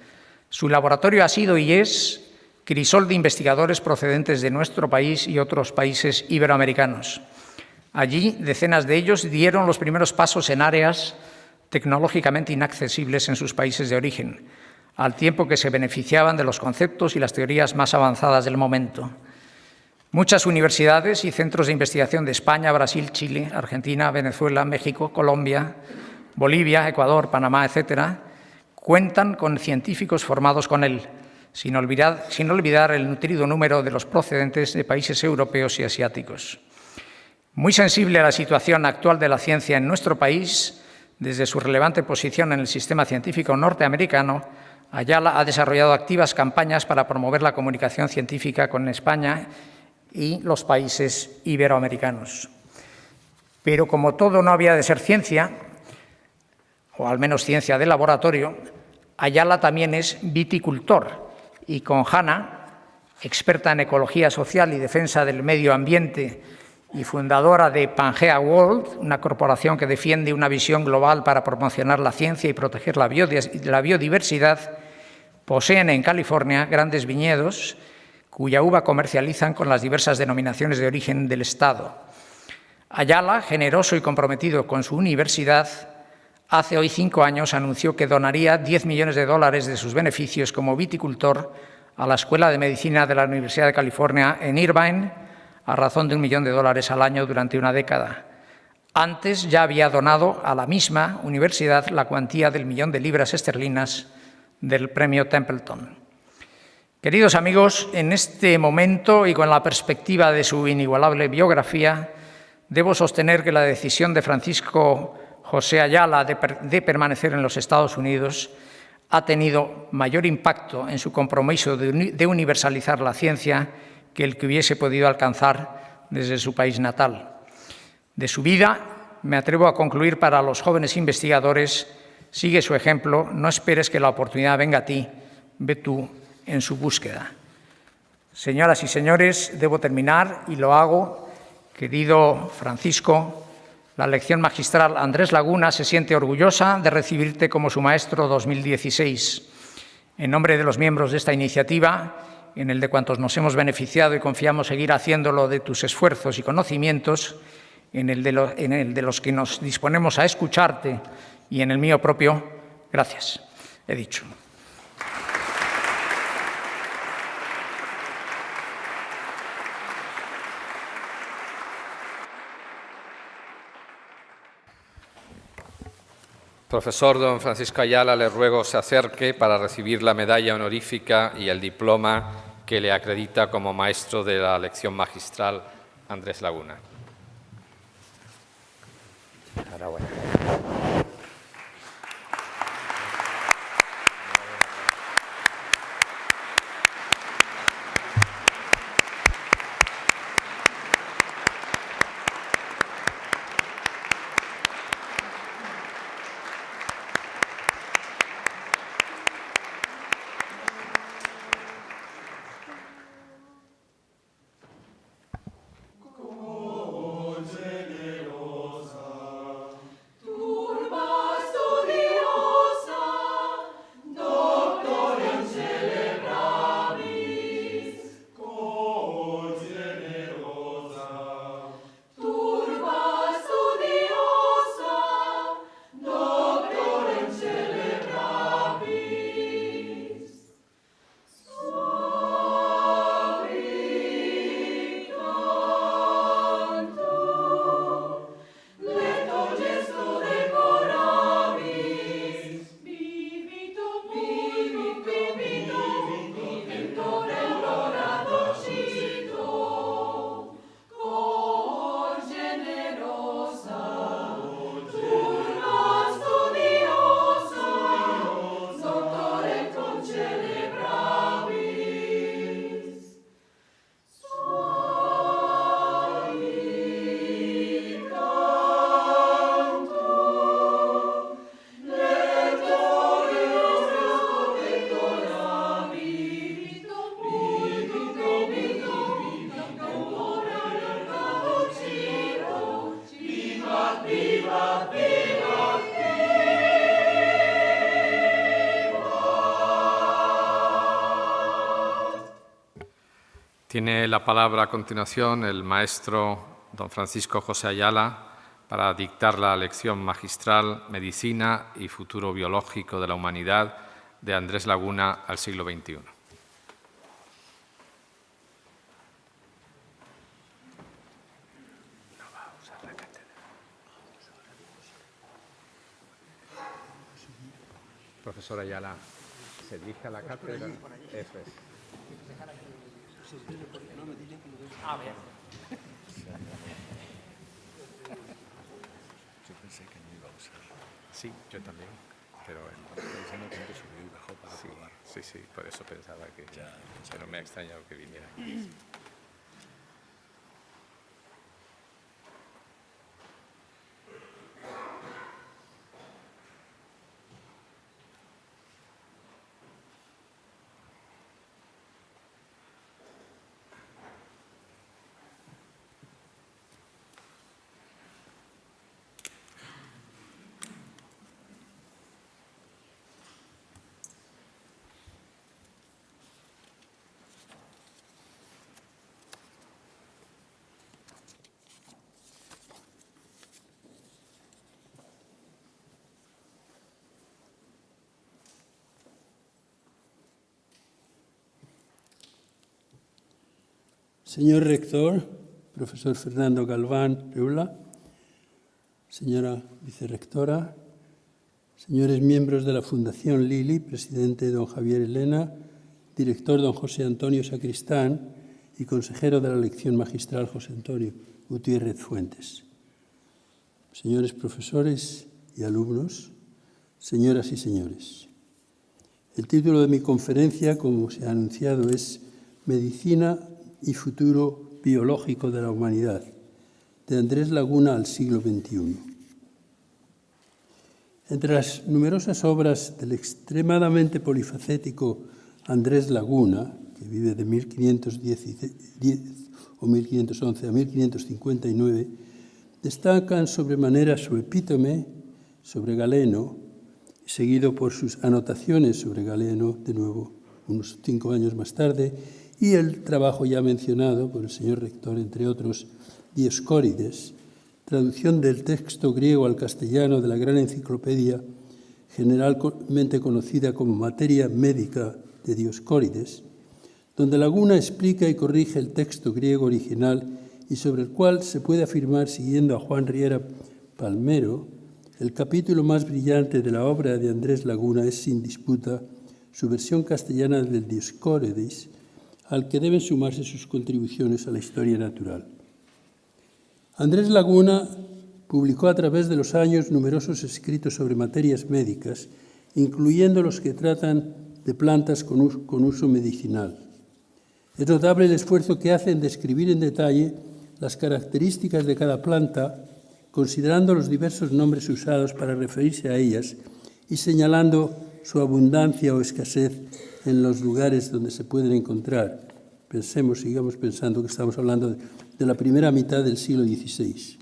D: Su laboratorio ha sido y es crisol de investigadores procedentes de nuestro país y otros países iberoamericanos. Allí, decenas de ellos dieron los primeros pasos en áreas tecnológicamente inaccesibles en sus países de origen, al tiempo que se beneficiaban de los conceptos y las teorías más avanzadas del momento. Muchas universidades y centros de investigación de España, Brasil, Chile, Argentina, Venezuela, México, Colombia, Bolivia, Ecuador, Panamá, etcétera, cuentan con científicos formados con él, sin olvidar el nutrido número de los procedentes de países europeos y asiáticos. Muy sensible a la situación actual de la ciencia en nuestro país, desde su relevante posición en el sistema científico norteamericano, Ayala ha desarrollado activas campañas para promover la comunicación científica con España y los países iberoamericanos. Pero como todo no había de ser ciencia, o al menos ciencia de laboratorio, Ayala también es viticultor y con Hanna, experta en ecología social y defensa del medio ambiente y fundadora de Pangea World, una corporación que defiende una visión global para promocionar la ciencia y proteger la biodiversidad, poseen en California grandes viñedos cuya uva comercializan con las diversas denominaciones de origen del Estado. Ayala, generoso y comprometido con su universidad, hace hoy 5 años anunció que donaría $10 millones de sus beneficios como viticultor a la Escuela de Medicina de la Universidad de California en Irvine, a razón de $1 millón al año durante una década. Antes ya había donado a la misma universidad la cuantía del $1 millón del Premio Templeton. Queridos amigos, en este momento y con la perspectiva de su inigualable biografía, debo sostener que la decisión de Francisco José Ayala de permanecer en los Estados Unidos ha tenido mayor impacto en su compromiso de universalizar la ciencia que el que hubiese podido alcanzar desde su país natal. De su vida, me atrevo a concluir para los jóvenes investigadores: sigue su ejemplo, no esperes que la oportunidad venga a ti, ve tú en su búsqueda. Señoras y señores, debo terminar y lo hago. Querido Francisco, la lección magistral Andrés Laguna se siente orgullosa de recibirte como su maestro 2016. En nombre de los miembros de esta iniciativa, en el de cuantos nos hemos beneficiado y confiamos seguir haciéndolo de tus esfuerzos y conocimientos, en el de los que nos disponemos a escucharte y en el mío propio, gracias. He dicho.
A: Profesor don Francisco Ayala, le ruego se acerque para recibir la medalla honorífica y el diploma que le acredita como maestro de la lección magistral Andrés Laguna. Enhorabuena. Tiene la palabra a continuación el maestro don Francisco José Ayala para dictar la lección magistral Medicina y futuro biológico de la humanidad de Andrés Laguna al siglo XXI. Profesor Ayala, se dirige a la cátedra. Eso es. Ah, bien.
E: Yo pensé que no iba a usar.
A: Sí, yo también, pero
E: Diciendo que subió y bajó para
A: sí,
E: probar.
A: sí, por eso pensaba que... pero me ha extrañado que viniera.
F: Señor rector, profesor Fernando Galván Reula, señora vicerrectora, señores miembros de la Fundación Lili, presidente don Javier Elena, director don José Antonio Sacristán y consejero de la lección magistral José Antonio Gutiérrez Fuentes, señores profesores y alumnos, señoras y señores. El título de mi conferencia, como se ha anunciado, es Medicina y futuro biológico de la humanidad, de Andrés Laguna al siglo XXI. Entre las numerosas obras del extremadamente polifacético Andrés Laguna, que vive de 1511 a 1559, destacan sobremanera su epítome sobre Galeno, seguido por sus anotaciones sobre Galeno, de nuevo unos 5 años más tarde, y el trabajo ya mencionado por el señor rector, entre otros, Dioscórides, traducción del texto griego al castellano de la gran enciclopedia generalmente conocida como Materia Médica de Dioscórides, donde Laguna explica y corrige el texto griego original y sobre el cual se puede afirmar, siguiendo a Juan Riera Palmero, el capítulo más brillante de la obra de Andrés Laguna es, sin disputa, su versión castellana del Dioscórides, al que deben sumarse sus contribuciones a la historia natural. Andrés Laguna publicó a través de los años numerosos escritos sobre materias médicas, incluyendo los que tratan de plantas con uso medicinal. Es notable el esfuerzo que hace en describir en detalle las características de cada planta, considerando los diversos nombres usados para referirse a ellas y señalando su abundancia o escasez en los lugares donde se pueden encontrar. Sigamos pensando que estamos hablando de la primera mitad del siglo XVI.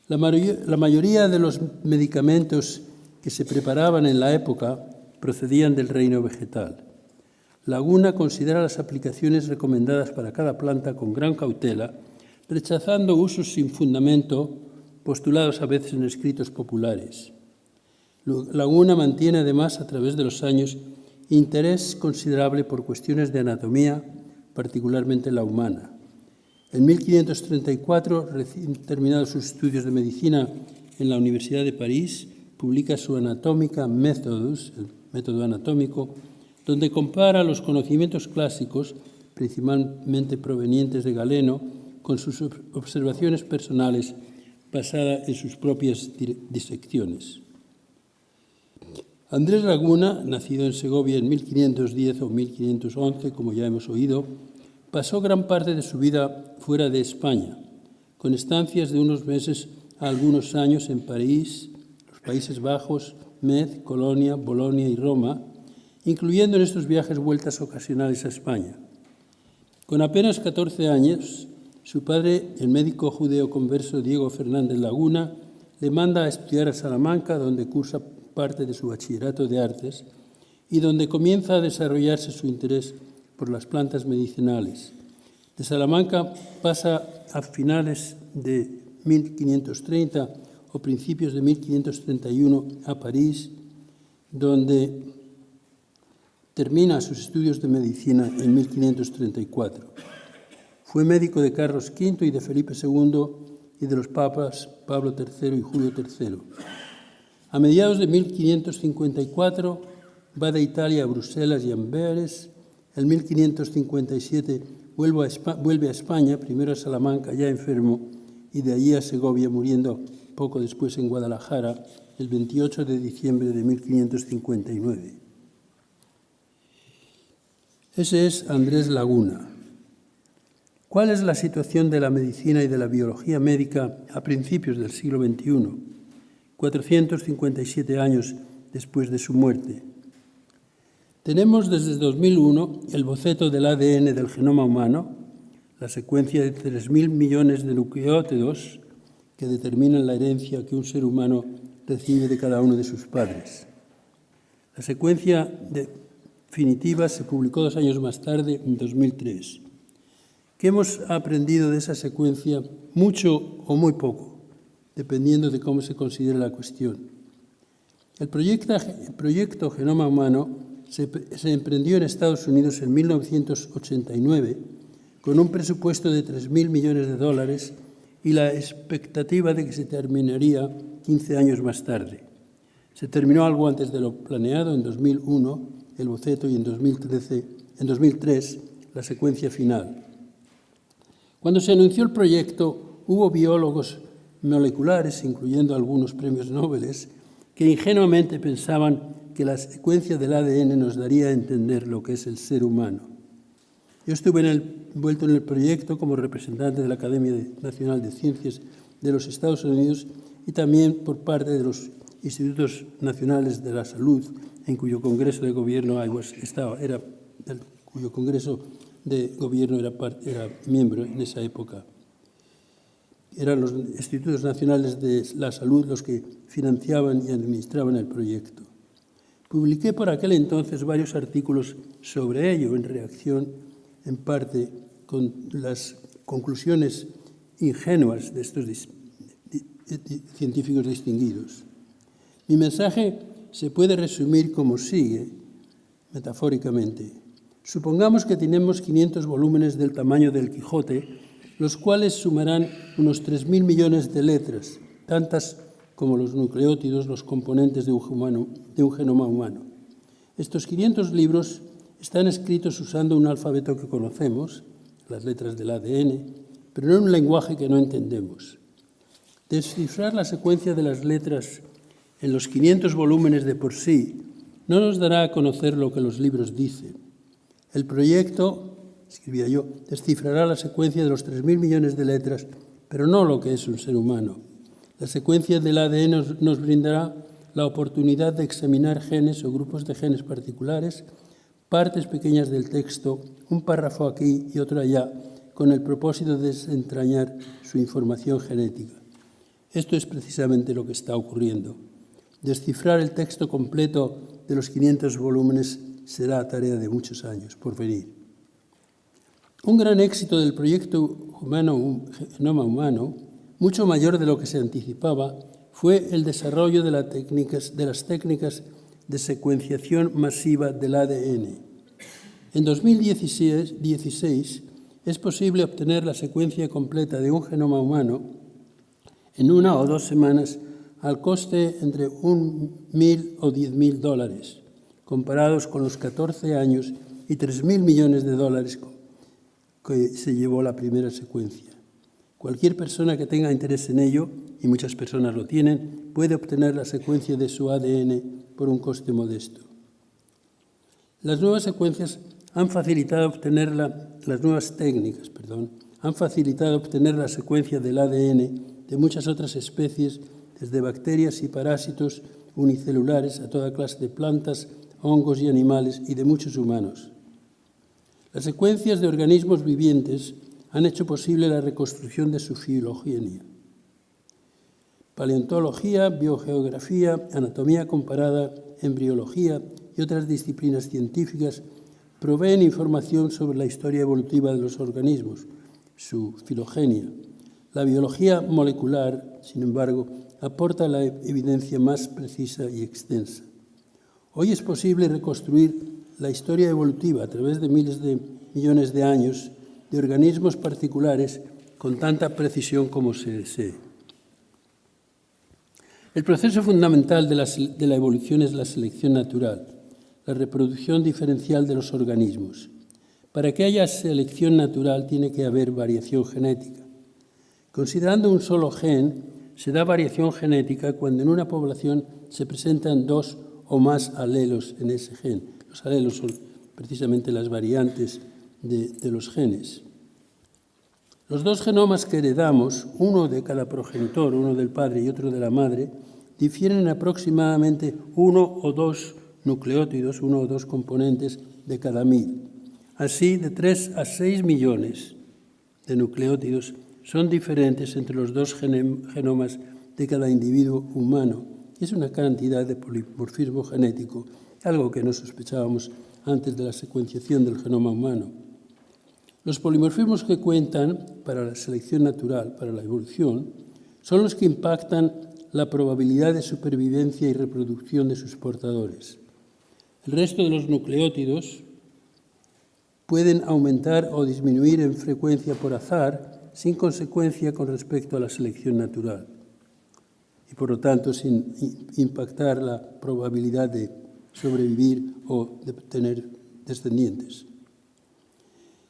F: La mayoría de los medicamentos que se preparaban en la época procedían del reino vegetal. Laguna considera las aplicaciones recomendadas para cada planta con gran cautela, rechazando usos sin fundamento postulados a veces en escritos populares. Laguna mantiene además a través de los años interés considerable por cuestiones de anatomía, particularmente la humana. En 1534, recién terminados sus estudios de medicina en la Universidad de París, publica su Anatómica Methodus, el método anatómico, donde compara los conocimientos clásicos, principalmente provenientes de Galeno, con sus observaciones personales basadas en sus propias disecciones. Andrés Laguna, nacido en Segovia en 1510 o 1511, como ya hemos oído, pasó gran parte de su vida fuera de España, con estancias de unos meses a algunos años en París, los Países Bajos, Metz, Colonia, Bolonia y Roma, incluyendo en estos viajes vueltas ocasionales a España. Con apenas 14 años, su padre, el médico judeo converso Diego Fernández Laguna, le manda a estudiar a Salamanca, donde cursa parte de su bachillerato de artes y donde comienza a desarrollarse su interés por las plantas medicinales. De Salamanca pasa a finales de 1530 o principios de 1531 a París, donde termina sus estudios de medicina en 1534. Fue médico de Carlos V y de Felipe II y de los papas Pablo III y Julio III. A mediados de 1554 va de Italia a Bruselas y Amberes. En 1557 vuelve a España, primero a Salamanca, ya enfermo, y de allí a Segovia, muriendo poco después en Guadalajara, el 28 de diciembre de 1559. Ese es Andrés Laguna. ¿Cuál es la situación de la medicina y de la biología médica a principios del siglo XXI? 457 años después de su muerte. Tenemos desde 2001 el boceto del ADN del genoma humano, la secuencia de 3.000 millones de nucleótidos que determinan la herencia que un ser humano recibe de cada uno de sus padres. La secuencia definitiva se publicó 2 años más tarde, en 2003. ¿Qué hemos aprendido de esa secuencia? Mucho o muy poco, dependiendo de cómo se considere la cuestión. El proyecto Genoma Humano se emprendió en Estados Unidos en 1989 con un presupuesto de $3.000 millones y la expectativa de que se terminaría 15 años más tarde. Se terminó algo antes de lo planeado, en 2001, el boceto, y en 2003 la secuencia final. Cuando se anunció el proyecto, hubo biólogos moleculares, incluyendo algunos premios Nobel, que ingenuamente pensaban que la secuencia del ADN nos daría a entender lo que es el ser humano. Yo estuve envuelto en el proyecto como representante de la Academia Nacional de Ciencias de los Estados Unidos y también por parte de los Institutos Nacionales de la Salud, en cuyo Congreso de Gobierno era miembro en esa época. Eran los Institutos Nacionales de la Salud los que financiaban y administraban el proyecto. Publiqué por aquel entonces varios artículos sobre ello, en reacción, en parte, con las conclusiones ingenuas de estos científicos distinguidos. Mi mensaje se puede resumir como sigue, metafóricamente. Supongamos que tenemos 500 volúmenes del tamaño del Quijote, los cuales sumarán unos 3.000 millones de letras, tantas como los nucleótidos, los componentes de un genoma humano. Estos 500 libros están escritos usando un alfabeto que conocemos, las letras del ADN, pero en un lenguaje que no entendemos. Descifrar la secuencia de las letras en los 500 volúmenes de por sí no nos dará a conocer lo que los libros dicen. El proyecto, escribía yo, descifrará la secuencia de los 3.000 millones de letras, pero no lo que es un ser humano. La secuencia del ADN nos brindará la oportunidad de examinar genes o grupos de genes particulares, partes pequeñas del texto, un párrafo aquí y otro allá, con el propósito de desentrañar su información genética. Esto es precisamente lo que está ocurriendo. Descifrar el texto completo de los 500 volúmenes será tarea de muchos años por venir. Un gran éxito del proyecto Genoma Humano, mucho mayor de lo que se anticipaba, fue el desarrollo de las técnicas de secuenciación masiva del ADN. En 2016 es posible obtener la secuencia completa de un genoma humano en 1 o 2 semanas al coste entre $1.000 o $10.000, comparados con los 14 años y $3.000 millones que se llevó la primera secuencia. Cualquier persona que tenga interés en ello, y muchas personas lo tienen, puede obtener la secuencia de su ADN por un coste modesto. Las nuevas secuencias han facilitado obtener las nuevas técnicas, han facilitado obtener la secuencia del ADN de muchas otras especies, desde bacterias y parásitos unicelulares a toda clase de plantas, hongos y animales, y de muchos humanos. Las secuencias de organismos vivientes han hecho posible la reconstrucción de su filogenia. Paleontología, biogeografía, anatomía comparada, embriología y otras disciplinas científicas proveen información sobre la historia evolutiva de los organismos, su filogenia. La biología molecular, sin embargo, aporta la evidencia más precisa y extensa. Hoy es posible reconstruir la historia evolutiva a través de miles de millones de años de organismos particulares con tanta precisión como se desee. El proceso fundamental de la evolución es la selección natural, la reproducción diferencial de los organismos. Para que haya selección natural tiene que haber variación genética. Considerando un solo gen, se da variación genética cuando en una población se presentan 2 o más alelos en ese gen. Los alelos son precisamente las variantes de los genes. Los 2 genomas que heredamos, uno de cada progenitor, uno del padre y otro de la madre, difieren en aproximadamente 1 o 2 nucleótidos, 1 o 2 componentes de cada 1000. Así, de 3 a 6 millones de nucleótidos son diferentes entre los 2 genomas de cada individuo humano. Es una cantidad de polimorfismo genético, algo que no sospechábamos antes de la secuenciación del genoma humano. Los polimorfismos que cuentan para la selección natural, para la evolución, son los que impactan la probabilidad de supervivencia y reproducción de sus portadores. El resto de los nucleótidos pueden aumentar o disminuir en frecuencia por azar, sin consecuencia con respecto a la selección natural, y por lo tanto sin impactar la probabilidad de sobrevivir o de tener descendientes.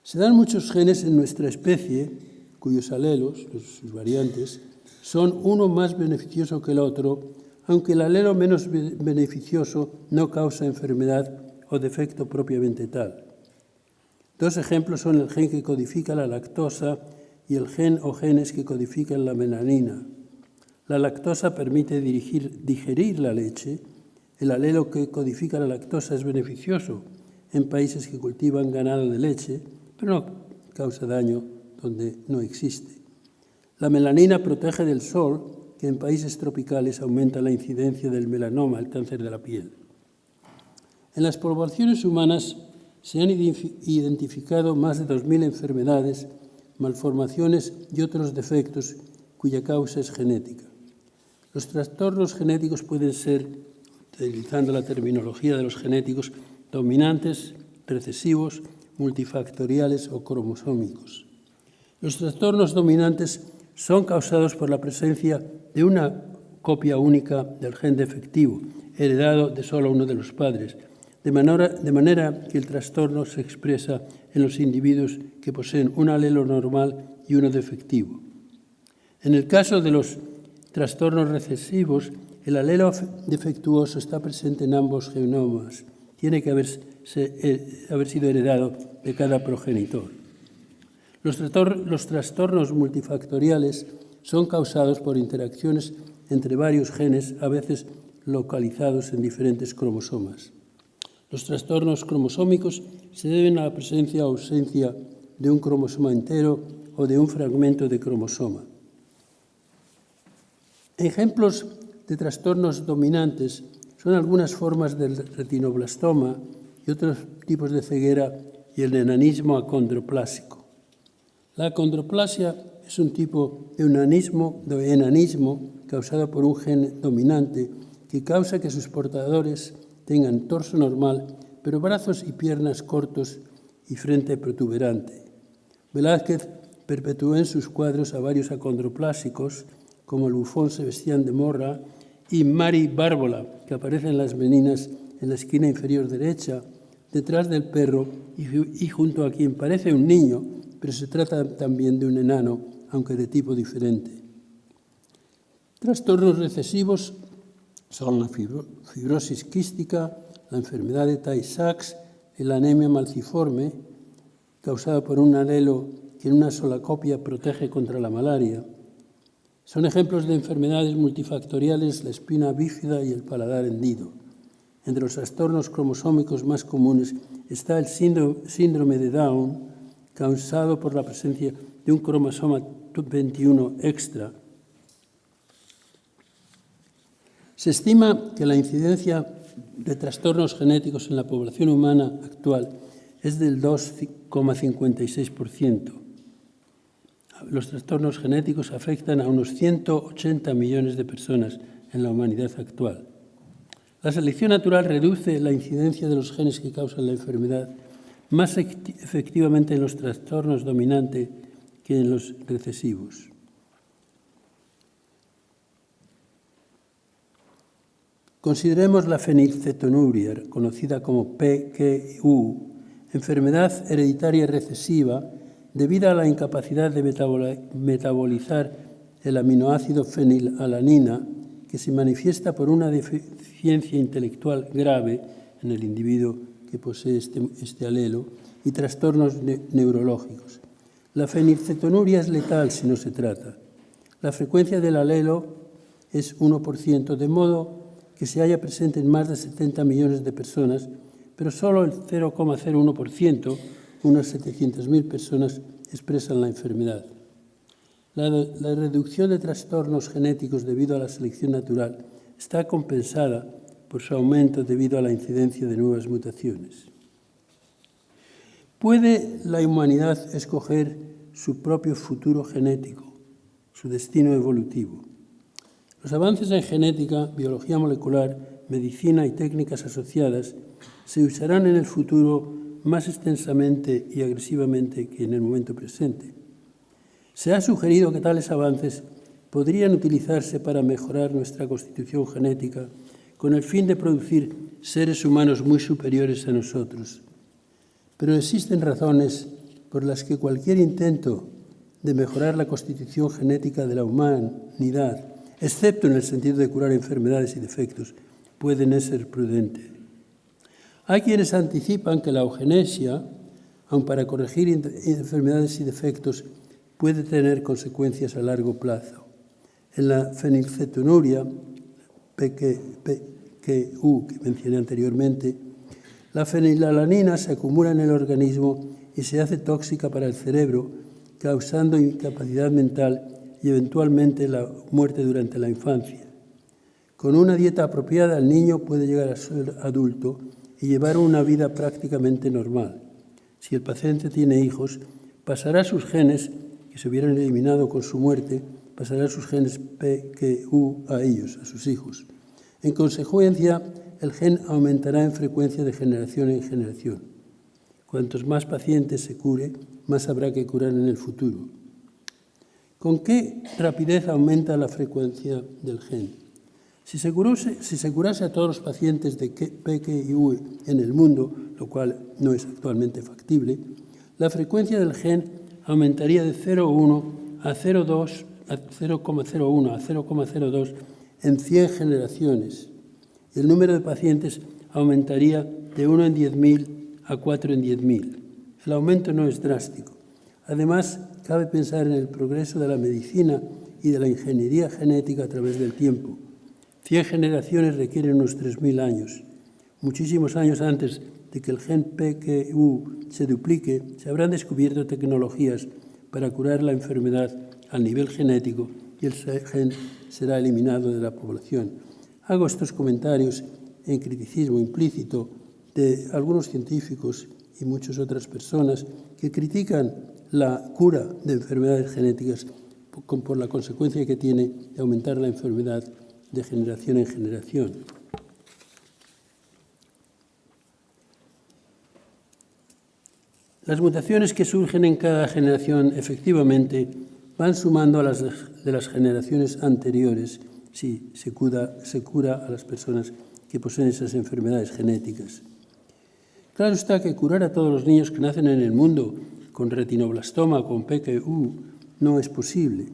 F: Se dan muchos genes en nuestra especie cuyos alelos, sus variantes, son uno más beneficioso que el otro, aunque el alelo menos beneficioso no causa enfermedad o defecto propiamente tal. Dos ejemplos son el gen que codifica la lactosa y el gen o genes que codifican la melanina. La lactosa permite digerir la leche. El alelo que codifica la lactosa es beneficioso en países que cultivan ganado de leche, pero no causa daño donde no existe. La melanina protege del sol, que en países tropicales aumenta la incidencia del melanoma, el cáncer de la piel. En las poblaciones humanas se han identificado más de 2.000 enfermedades, malformaciones y otros defectos cuya causa es genética. Los trastornos genéticos pueden ser, utilizando la terminología de los genéticos, dominantes, recesivos, multifactoriales o cromosómicos. Los trastornos dominantes son causados por la presencia de una copia única del gen defectivo, heredado de solo uno de los padres, de manera que el trastorno se expresa en los individuos que poseen un alelo normal y uno defectivo. En el caso de los trastornos recesivos, el alelo defectuoso está presente en ambos genomas. Tiene que haber sido heredado de cada progenitor. Los trastornos multifactoriales son causados por interacciones entre varios genes, a veces localizados en diferentes cromosomas. Los trastornos cromosómicos se deben a la presencia o ausencia de un cromosoma entero o de un fragmento de cromosoma. Ejemplos de trastornos dominantes son algunas formas del retinoblastoma y otros tipos de ceguera y el enanismo acondroplásico. La acondroplasia es un tipo de enanismo causado por un gen dominante que causa que sus portadores tengan torso normal, pero brazos y piernas cortos y frente protuberante. Velázquez perpetuó en sus cuadros a varios acondroplásicos, como el bufón Sebastián de Morra y Mari Bárbola, que aparecen las meninas en la esquina inferior derecha, detrás del perro y junto a quien parece un niño, pero se trata también de un enano, aunque de tipo diferente. Trastornos recesivos son la fibrosis quística, la enfermedad de Tay-Sachs y la anemia malciforme, causada por un alelo que en una sola copia protege contra la malaria. Son ejemplos de enfermedades multifactoriales la espina bífida y el paladar hendido. Entre los trastornos cromosómicos más comunes está el síndrome de Down, causado por la presencia de un cromosoma 21 extra. Se estima que la incidencia de trastornos genéticos en la población humana actual es del 2,56%. Los trastornos genéticos afectan a unos 180 millones de personas en la humanidad actual. La selección natural reduce la incidencia de los genes que causan la enfermedad más efectivamente en los trastornos dominantes que en los recesivos. Consideremos la fenilcetonuria, conocida como PKU, enfermedad hereditaria recesiva debido a la incapacidad de metabolizar el aminoácido fenilalanina, que se manifiesta por una deficiencia intelectual grave en el individuo que posee este alelo y trastornos neurológicos. La fenilcetonuria es letal si no se trata. La frecuencia del alelo es 1%, de modo que se halla presente en más de 70 millones de personas, pero solo el 0,01%, unas 700.000 personas, expresan la enfermedad. La reducción de trastornos genéticos debido a la selección natural está compensada por su aumento debido a la incidencia de nuevas mutaciones. ¿Puede la humanidad escoger su propio futuro genético, su destino evolutivo? Los avances en genética, biología molecular, medicina y técnicas asociadas se usarán en el futuro más extensamente y agresivamente que en el momento presente. Se ha sugerido que tales avances podrían utilizarse para mejorar nuestra constitución genética con el fin de producir seres humanos muy superiores a nosotros. Pero existen razones por las que cualquier intento de mejorar la constitución genética de la humanidad, excepto en el sentido de curar enfermedades y defectos, puede no ser prudente. Hay quienes anticipan que la eugenesia, aun para corregir enfermedades y defectos, puede tener consecuencias a largo plazo. En la fenilcetonuria, PKU, que mencioné anteriormente, la fenilalanina se acumula en el organismo y se hace tóxica para el cerebro, causando incapacidad mental y eventualmente la muerte durante la infancia. Con una dieta apropiada, el niño puede llegar a ser adulto y llevar una vida prácticamente normal. Si el paciente tiene hijos, pasará sus genes, que se hubieran eliminado con su muerte, pasará sus genes PKU a ellos, a sus hijos. En consecuencia, el gen aumentará en frecuencia de generación en generación. Cuantos más pacientes se cure, más habrá que curar en el futuro. ¿Con qué rapidez aumenta la frecuencia del gen? Si se curase a todos los pacientes de PKU en el mundo, lo cual no es actualmente factible, la frecuencia del gen aumentaría de 0,1 a 0,01 a 0,02 en 100 generaciones. El número de pacientes aumentaría de 1 en 10.000 a 4 en 10.000. El aumento no es drástico. Además, cabe pensar en el progreso de la medicina y de la ingeniería genética a través del tiempo. 100 generaciones requieren unos 3.000 años. Muchísimos años antes de que el gen PKU se duplique, se habrán descubierto tecnologías para curar la enfermedad a nivel genético y el gen será eliminado de la población. Hago estos comentarios en criticismo implícito de algunos científicos y muchas otras personas que critican la cura de enfermedades genéticas por la consecuencia que tiene de aumentar la enfermedad de generación en generación. Las mutaciones que surgen en cada generación efectivamente van sumando a las de las generaciones anteriores si se cura a las personas que poseen esas enfermedades genéticas. Claro está que curar a todos los niños que nacen en el mundo con retinoblastoma o con PKU no es posible.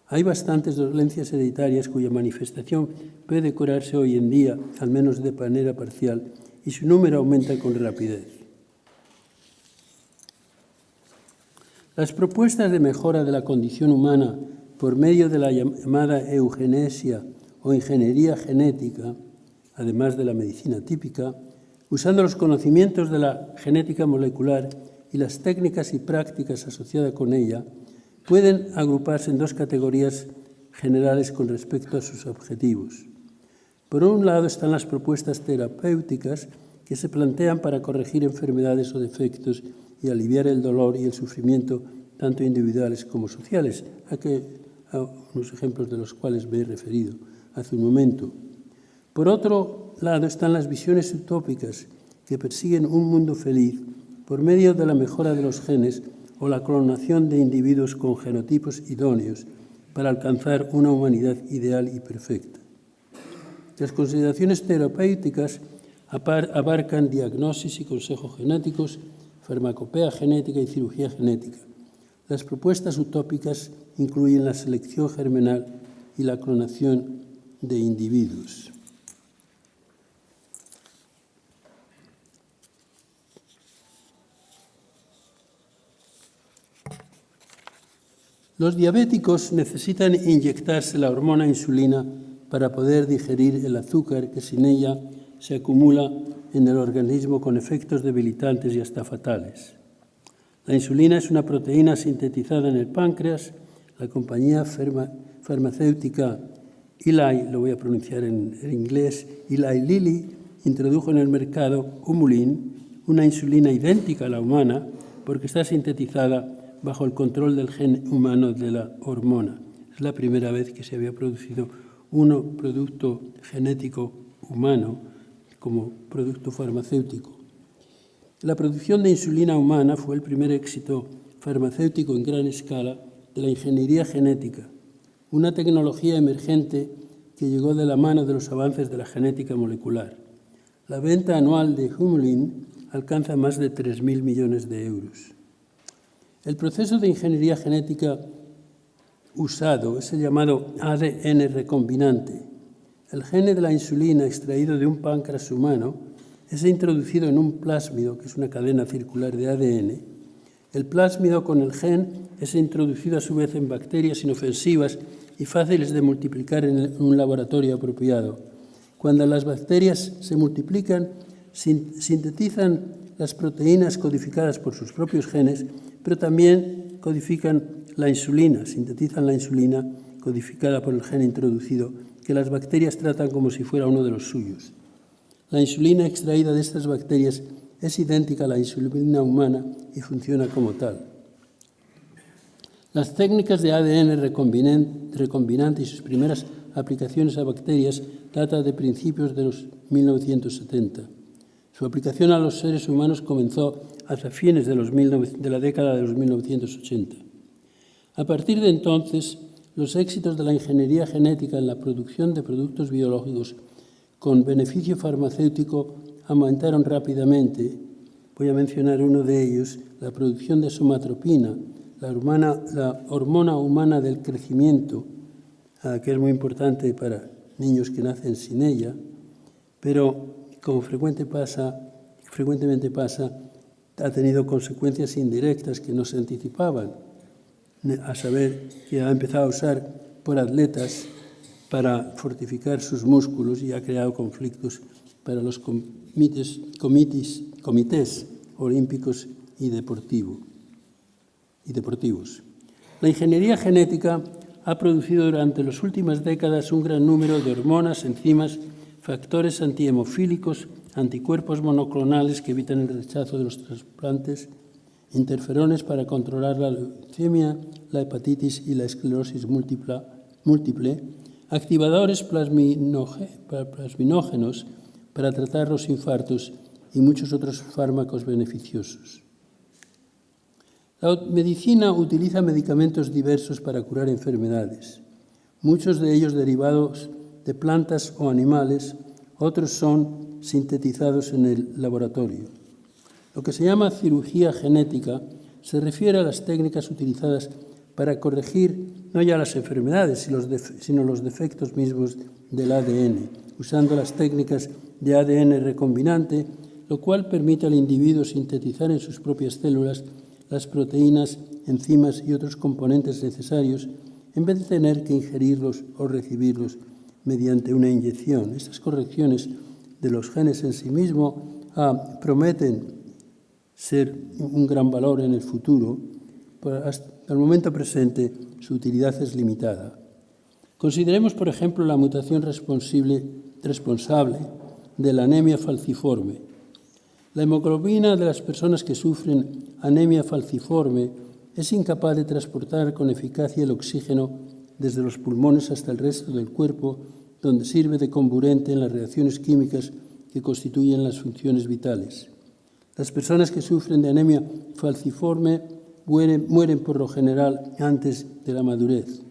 F: Hay bastantes dolencias hereditarias cuya manifestación puede curarse hoy en día, al menos de manera parcial, y su número aumenta con rapidez. Las propuestas de mejora de la condición humana por medio de la llamada eugenesia o ingeniería genética, además de la medicina típica, usando los conocimientos de la genética molecular y las técnicas y prácticas asociadas con ella, pueden agruparse en dos categorías generales con respecto a sus objetivos. Por un lado están las propuestas terapéuticas que se plantean para corregir enfermedades o defectos y aliviar el dolor y el sufrimiento tanto individuales como sociales, a unos ejemplos de los cuales me he referido hace un momento. Por otro lado están las visiones utópicas que persiguen un mundo feliz por medio de la mejora de los genes o la clonación de individuos con genotipos idóneos para alcanzar una humanidad ideal y perfecta. Las consideraciones terapéuticas abarcan diagnosis y consejos genéticos, farmacopea genética y cirugía genética. Las propuestas utópicas incluyen la selección germinal y la clonación de individuos. Los diabéticos necesitan inyectarse la hormona insulina para poder digerir el azúcar que sin ella se acumula en el organismo con efectos debilitantes y hasta fatales. La insulina es una proteína sintetizada en el páncreas. La compañía farmacéutica Eli, lo voy a pronunciar en inglés, Eli Lilly, introdujo en el mercado Humulin, una insulina idéntica a la humana porque está sintetizada bajo el control del gen humano de la hormona. Es la primera vez que se había producido un producto genético humano como producto farmacéutico. La producción de insulina humana fue el primer éxito farmacéutico en gran escala de la ingeniería genética, una tecnología emergente que llegó de la mano de los avances de la genética molecular. La venta anual de Humulin alcanza más de 3.000 millones de euros. El proceso de ingeniería genética usado es el llamado ADN recombinante. El gen de la insulina extraído de un páncreas humano es introducido en un plásmido, que es una cadena circular de ADN. El plásmido con el gen es introducido a su vez en bacterias inofensivas y fáciles de multiplicar en un laboratorio apropiado. Cuando las bacterias se multiplican, sintetizan las proteínas codificadas por sus propios genes, pero también codifican la insulina, sintetizan la insulina codificada por el gen introducido, que las bacterias tratan como si fuera uno de los suyos. La insulina extraída de estas bacterias es idéntica a la insulina humana y funciona como tal. Las técnicas de ADN recombinante y sus primeras aplicaciones a bacterias datan de principios de los 1970. Su aplicación a los seres humanos comenzó hacia fines de la década de los 1980. A partir de entonces, los éxitos de la ingeniería genética en la producción de productos biológicos con beneficio farmacéutico aumentaron rápidamente. Voy a mencionar uno de ellos, la producción de somatropina, la hormona humana del crecimiento, que es muy importante para niños que nacen sin ella, pero como frecuentemente pasa, ha tenido consecuencias indirectas que no se anticipaban, a saber que ha empezado a usar por atletas para fortificar sus músculos y ha creado conflictos para los comités olímpicos y deportivos. La ingeniería genética ha producido durante las últimas décadas un gran número de hormonas, enzimas, factores antihemofílicos, anticuerpos monoclonales que evitan el rechazo de los trasplantes, interferones para controlar la leucemia, la hepatitis y la esclerosis múltiple, activadores plasminógenos para tratar los infartos y muchos otros fármacos beneficiosos. La medicina utiliza medicamentos diversos para curar enfermedades, muchos de ellos derivados de plantas o animales, otros son sintetizados en el laboratorio. Lo que se llama cirugía genética se refiere a las técnicas utilizadas para corregir no ya las enfermedades, sino los defectos mismos del ADN, usando las técnicas de ADN recombinante, lo cual permite al individuo sintetizar en sus propias células las proteínas, enzimas y otros componentes necesarios, en vez de tener que ingerirlos o recibirlos mediante una inyección. Estas correcciones de los genes en sí mismos prometen ser un gran valor en el futuro, pero hasta el momento presente su utilidad es limitada. Consideremos, por ejemplo, la mutación responsable de la anemia falciforme. La hemoglobina de las personas que sufren anemia falciforme es incapaz de transportar con eficacia el oxígeno desde los pulmones hasta el resto del cuerpo, donde sirve de comburente en las reacciones químicas que constituyen las funciones vitales. Las personas que sufren de anemia falciforme mueren por lo general antes de la madurez.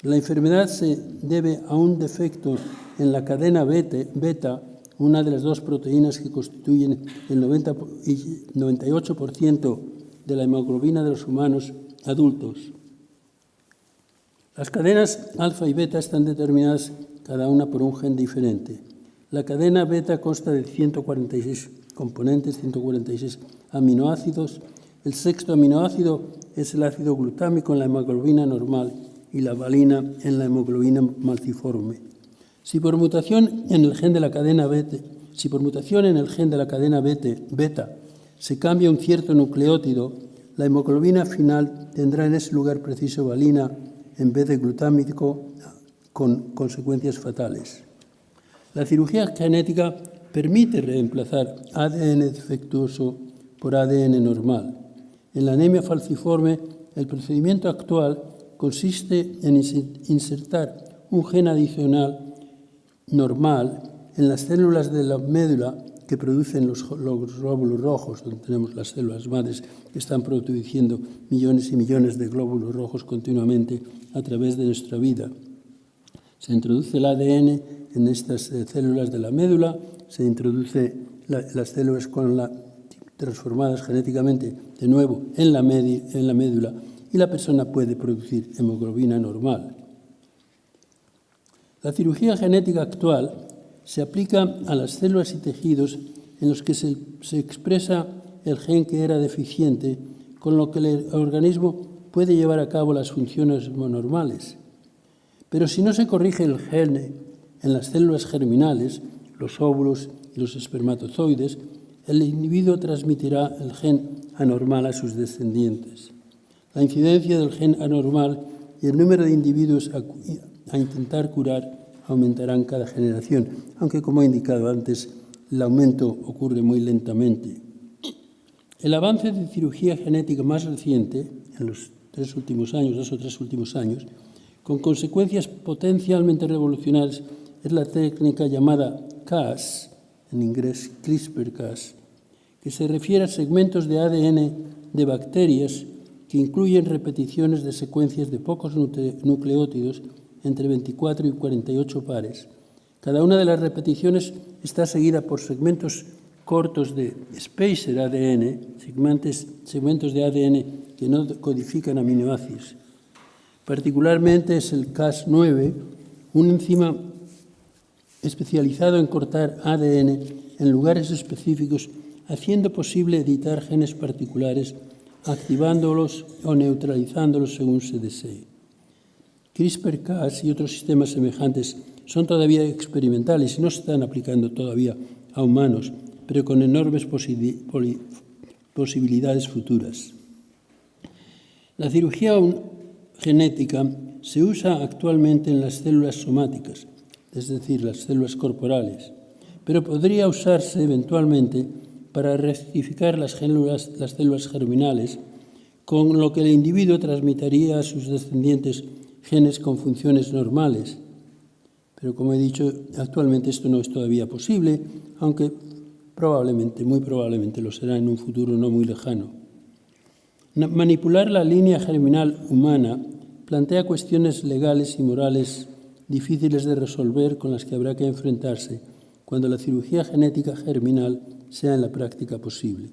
F: La enfermedad se debe a un defecto en la cadena beta, una de las dos proteínas que constituyen el 98% de la hemoglobina de los humanos adultos. Las cadenas alfa y beta están determinadas cada una por un gen diferente. La cadena beta consta de 146 componentes, 146 aminoácidos. El sexto aminoácido es el ácido glutámico en la hemoglobina normal y la valina en la hemoglobina falciforme. Si por mutación en el gen de la cadena beta se cambia un cierto nucleótido, la hemoglobina final tendrá en ese lugar preciso valina en vez de glutámico, con consecuencias fatales. La cirugía genética permite reemplazar ADN defectuoso por ADN normal. En la anemia falciforme, el procedimiento actual consiste en insertar un gen adicional normal en las células de la médula que producen los glóbulos rojos, donde tenemos las células madres que están produciendo millones y millones de glóbulos rojos continuamente a través de nuestra vida. Se introduce el ADN en estas células de la médula, se introduce las células transformadas genéticamente de nuevo en la médula y la persona puede producir hemoglobina normal. La cirugía genética actual se aplica a las células y tejidos en los que se expresa el gen que era deficiente, con lo que el organismo puede llevar a cabo las funciones normales. Pero si no se corrige el gen en las células germinales, los óvulos y los espermatozoides, el individuo transmitirá el gen anormal a sus descendientes. La incidencia del gen anormal y el número de individuos a intentar curar aumentarán cada generación, aunque, como he indicado antes, el aumento ocurre muy lentamente. El avance de cirugía genética más reciente, en los 2 o 3 últimos años, con consecuencias potencialmente revolucionarias, es la técnica llamada Cas, en inglés CRISPR-Cas, que se refiere a segmentos de ADN de bacterias que incluyen repeticiones de secuencias de pocos nucleótidos entre 24 y 48 pares. Cada una de las repeticiones está seguida por segmentos cortos de spacer ADN, segmentos de ADN que no codifican aminoácidos. Particularmente es el Cas9, un enzima especializado en cortar ADN en lugares específicos, haciendo posible editar genes particulares, activándolos o neutralizándolos según se desee. CRISPR-Cas y otros sistemas semejantes son todavía experimentales y no se están aplicando todavía a humanos, pero con enormes posibilidades futuras. La cirugía genética se usa actualmente en las células somáticas, es decir, las células corporales, pero podría usarse eventualmente para rectificar las células germinales, con lo que el individuo transmitiría a sus descendientes genes con funciones normales. Pero, como he dicho, actualmente esto no es todavía posible, aunque muy probablemente lo será en un futuro no muy lejano. Manipular la línea germinal humana plantea cuestiones legales y morales difíciles de resolver, con las que habrá que enfrentarse cuando la cirugía genética germinal sea en la práctica posible.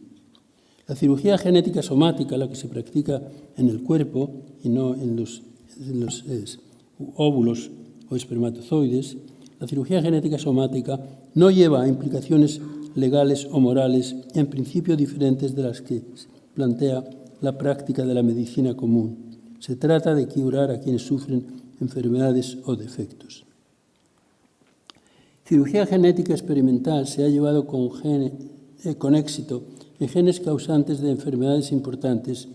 F: La cirugía genética somática, la que se practica en el cuerpo y no en los óvulos o espermatozoides, la cirugía genética somática no lleva a implicaciones legales o morales, en principio diferentes de las que plantea la práctica de la medicina común. Se trata de curar a quienes sufren enfermedades o defectos. Cirugía genética experimental se ha llevado con éxito en genes causantes de enfermedades importantes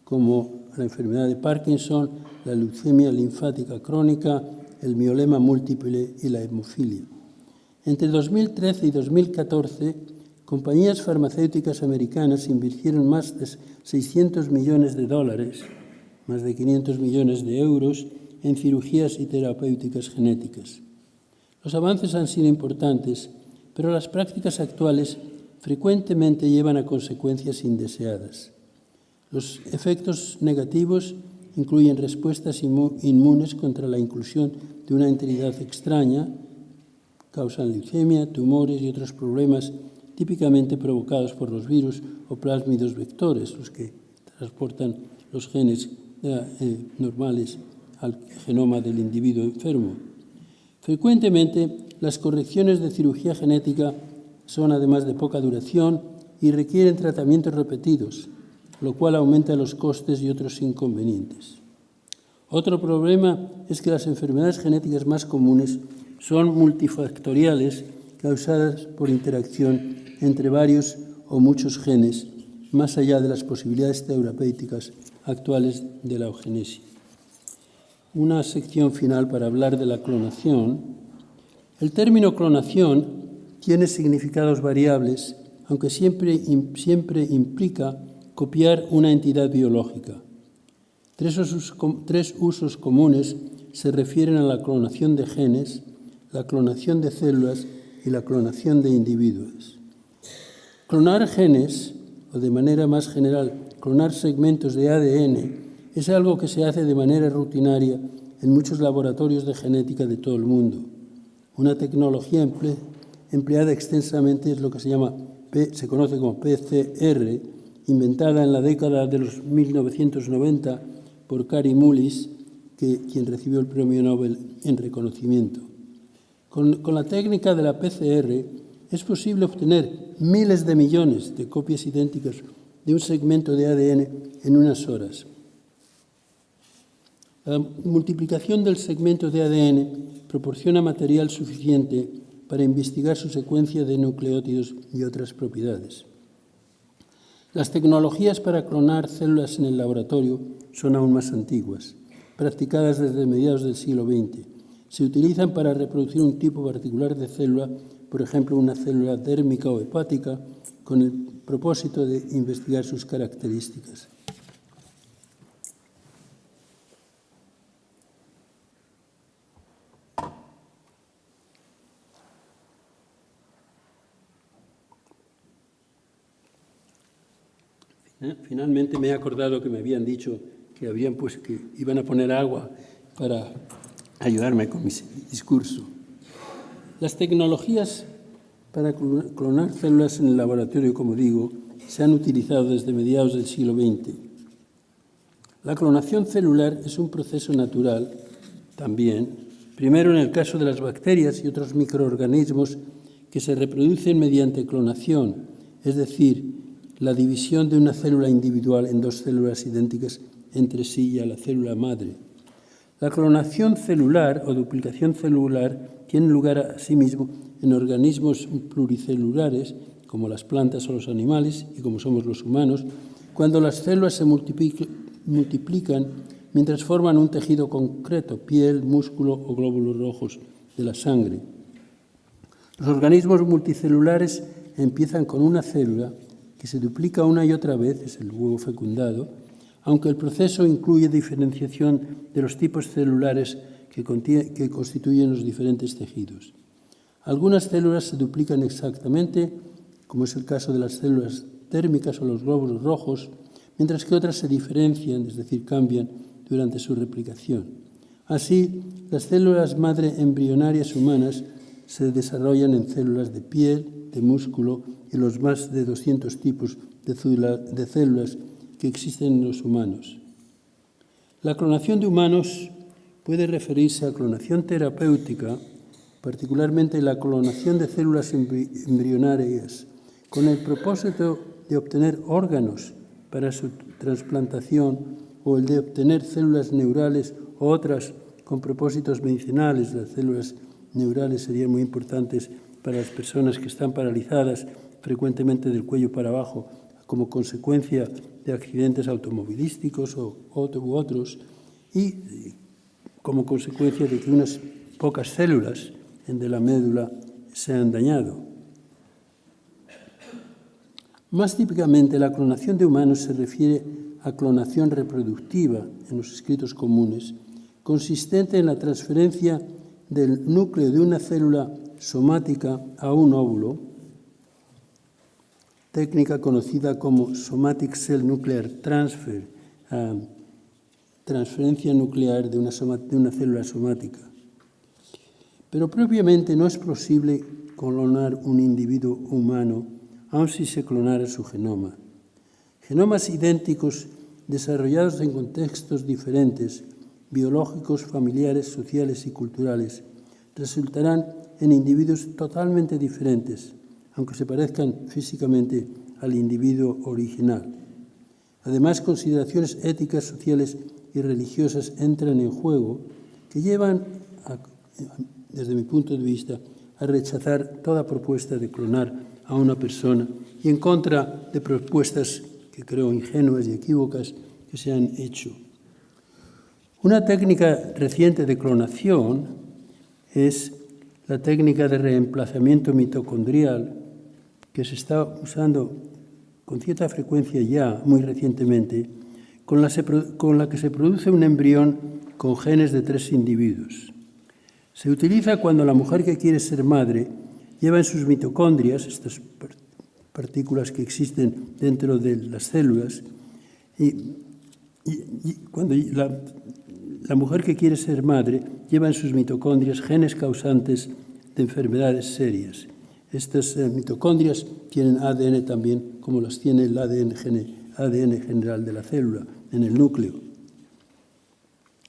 F: como la enfermedad de Parkinson, la leucemia linfática crónica, el mieloma múltiple y la hemofilia. Entre 2013 y 2014, compañías farmacéuticas americanas invirtieron más de $600 millones, más de 500 millones de euros, en cirugías y terapéuticas genéticas. Los avances han sido importantes, pero las prácticas actuales frecuentemente llevan a consecuencias indeseadas. Los efectos negativos incluyen respuestas inmunes contra la inclusión de una entidad extraña, causan leucemia, tumores y otros problemas típicamente provocados por los virus o plásmidos vectores, los que transportan los genes normales al genoma del individuo enfermo. Frecuentemente, las correcciones de cirugía genética son además de poca duración y requieren tratamientos repetidos, lo cual aumenta los costes y otros inconvenientes. Otro problema es que las enfermedades genéticas más comunes son multifactoriales, causadas por interacción entre varios o muchos genes, más allá de las posibilidades terapéuticas actuales de la eugenesia. Una sección final para hablar de la clonación. El término clonación tiene significados variables, aunque siempre implica copiar una entidad biológica. Tres usos comunes se refieren a la clonación de genes, la clonación de células y la clonación de individuos. Clonar genes, o de manera más general, clonar segmentos de ADN, es algo que se hace de manera rutinaria en muchos laboratorios de genética de todo el mundo. Una tecnología empleada extensamente es lo que se conoce como PCR, inventada en la década de los 1990 por Kary Mullis, quien recibió el Premio Nobel en reconocimiento. Con la técnica de la PCR es posible obtener miles de millones de copias idénticas de un segmento de ADN en unas horas. La multiplicación del segmento de ADN proporciona material suficiente para investigar su secuencia de nucleótidos y otras propiedades. Las tecnologías para clonar células en el laboratorio son aún más antiguas, practicadas desde mediados del siglo XX. Se utilizan para reproducir un tipo particular de célula, por ejemplo, una célula dérmica o hepática, con el propósito de investigar sus características. Finalmente me he acordado que me habían dicho que iban a poner agua para ayudarme con mi discurso. Las tecnologías para clonar células en el laboratorio, como digo, se han utilizado desde mediados del siglo XX. La clonación celular es un proceso natural también, primero en el caso de las bacterias y otros microorganismos que se reproducen mediante clonación, es decir, la división de una célula individual en dos células idénticas entre sí y a la célula madre. La clonación celular o duplicación celular tiene lugar asimismo en organismos pluricelulares, como las plantas o los animales y como somos los humanos, cuando las células se multiplican mientras forman un tejido concreto, piel, músculo o glóbulos rojos de la sangre. Los organismos multicelulares empiezan con una célula que se duplica una y otra vez, es el huevo fecundado, aunque el proceso incluye diferenciación de los tipos celulares que constituyen los diferentes tejidos. Algunas células se duplican exactamente, como es el caso de las células térmicas o los glóbulos rojos, mientras que otras se diferencian, es decir, cambian durante su replicación. Así, las células madre embrionarias humanas se desarrollan en células de piel, de músculo y los más de 200 tipos de células que existen en los humanos. La clonación de humanos puede referirse a clonación terapéutica, particularmente la clonación de células embrionarias, con el propósito de obtener órganos para su trasplantación o el de obtener células neurales o otras con propósitos medicinales. Las células neurales serían muy importantes para las personas que están paralizadas frecuentemente del cuello para abajo como consecuencia de accidentes automovilísticos u otros, y como consecuencia de que unas pocas células de la médula se han dañado. Más típicamente, la clonación de humanos se refiere a clonación reproductiva en los escritos comunes, consistente en la transferencia del núcleo de una célula somática a un óvulo, técnica conocida como Somatic Cell Nuclear Transfer, transferencia nuclear de una célula somática. Pero propiamente no es posible clonar un individuo humano, aun si se clonara su genoma. Genomas idénticos desarrollados en contextos diferentes, biológicos, familiares, sociales y culturales, resultarán en individuos totalmente diferentes, aunque se parezcan físicamente al individuo original. Además, consideraciones éticas, sociales y religiosas entran en juego que llevan, desde mi punto de vista, a rechazar toda propuesta de clonar a una persona y en contra de propuestas que creo ingenuas y equívocas que se han hecho. Una técnica reciente de clonación es la técnica de reemplazamiento mitocondrial, que se está usando con cierta frecuencia ya, muy recientemente, con la que se produce un embrión con genes de 3 individuos. Se utiliza cuando la mujer que quiere ser madre lleva en sus mitocondrias, estas partículas que existen dentro de las células, y cuando la mujer que quiere ser madre lleva en sus mitocondrias genes causantes de enfermedades serias. Estas mitocondrias tienen ADN también, como las tiene el ADN general de la célula, en el núcleo.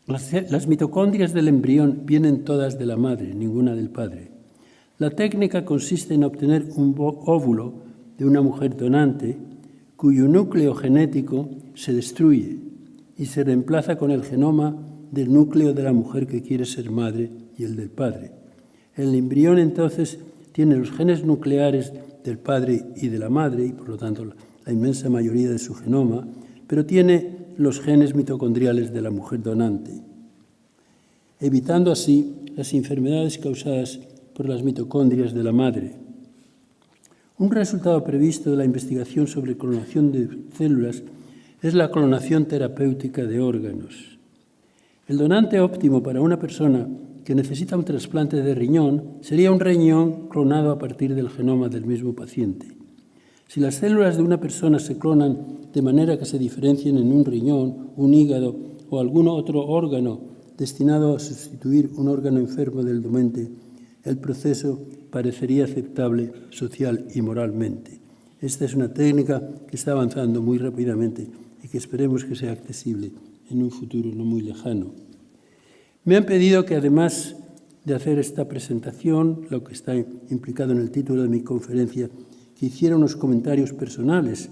F: Las mitocondrias del embrión vienen todas de la madre, ninguna del padre. La técnica consiste en obtener un óvulo de una mujer donante cuyo núcleo genético se destruye y se reemplaza con el genoma del núcleo de la mujer que quiere ser madre y el del padre. El embrión entonces tiene los genes nucleares del padre y de la madre, y por lo tanto la inmensa mayoría de su genoma, pero tiene los genes mitocondriales de la mujer donante, evitando así las enfermedades causadas por las mitocondrias de la madre. Un resultado previsto de la investigación sobre clonación de células es la clonación terapéutica de órganos. El donante óptimo para una persona que necesita un trasplante de riñón sería un riñón clonado a partir del genoma del mismo paciente. Si las células de una persona se clonan de manera que se diferencien en un riñón, un hígado o algún otro órgano destinado a sustituir un órgano enfermo del donante, el proceso parecería aceptable social y moralmente. Esta es una técnica que está avanzando muy rápidamente y que esperemos que sea accesible en un futuro no muy lejano. Me han pedido que, además de hacer esta presentación, lo que está implicado en el título de mi conferencia, que hiciera unos comentarios personales,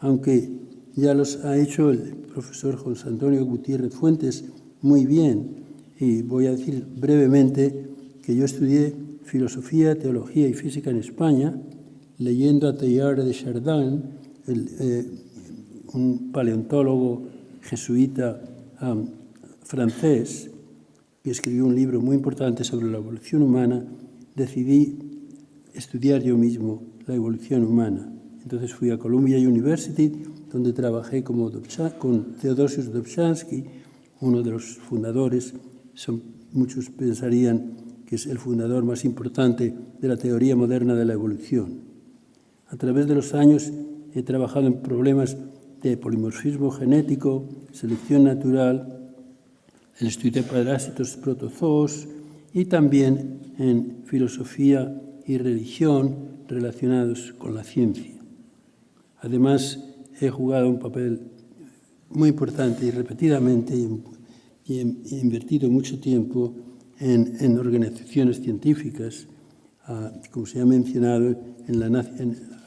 F: aunque ya los ha hecho el profesor José Antonio Gutiérrez Fuentes muy bien. Y voy a decir brevemente que yo estudié filosofía, teología y física en España, leyendo a Teilhard de Chardin, un paleontólogo jesuita francés, que escribió un libro muy importante sobre la evolución humana. Decidí estudiar yo mismo la evolución humana. Entonces fui a Columbia University, donde trabajé con Theodosius Dobzhansky, uno de los fundadores, muchos pensarían que es el fundador más importante de la teoría moderna de la evolución. A través de los años he trabajado en problemas de polimorfismo genético, selección natural, el estudio de parásitos protozoos y también en filosofía y religión relacionados con la ciencia. Además, he jugado un papel muy importante y repetidamente y he invertido mucho tiempo en organizaciones científicas, como se ha mencionado, en la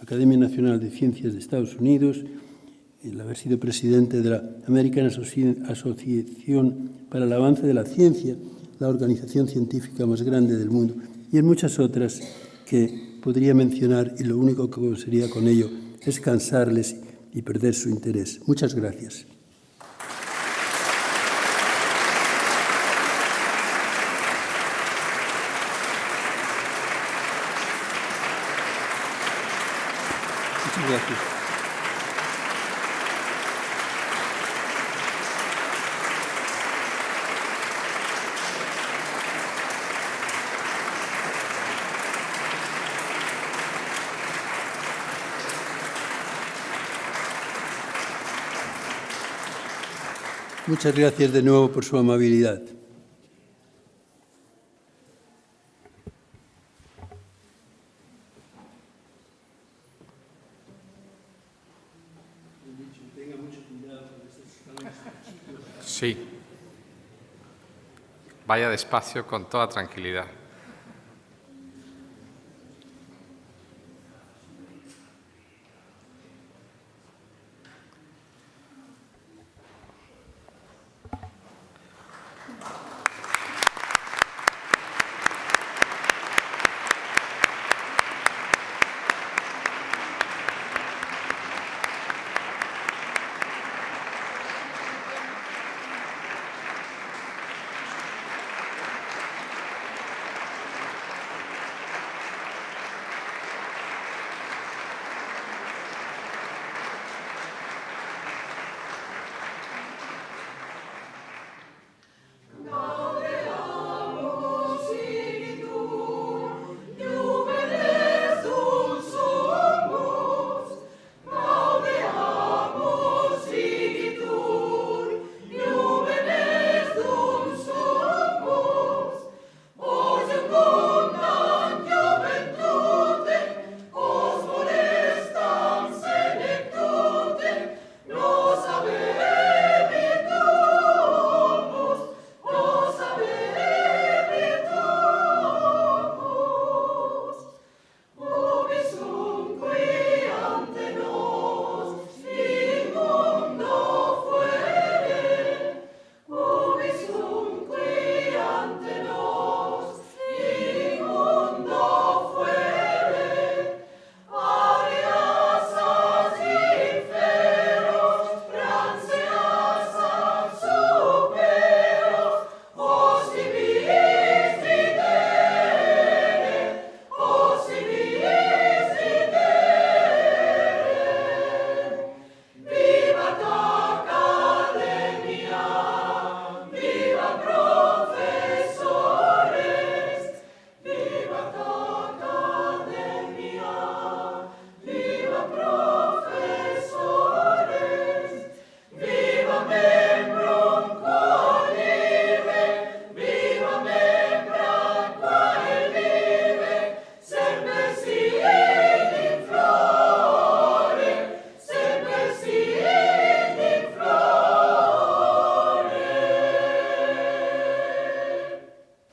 F: Academia Nacional de Ciencias de Estados Unidos, el haber sido presidente de la American Association para el Avance de la Ciencia, la organización científica más grande del mundo, y en muchas otras que podría mencionar, y lo único que conseguiría con ello es cansarles y perder su interés. Muchas gracias. Muchas gracias. Muchas gracias de nuevo por su amabilidad.
A: Sí. Vaya despacio con toda tranquilidad.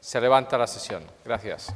A: Se levanta la sesión. Gracias.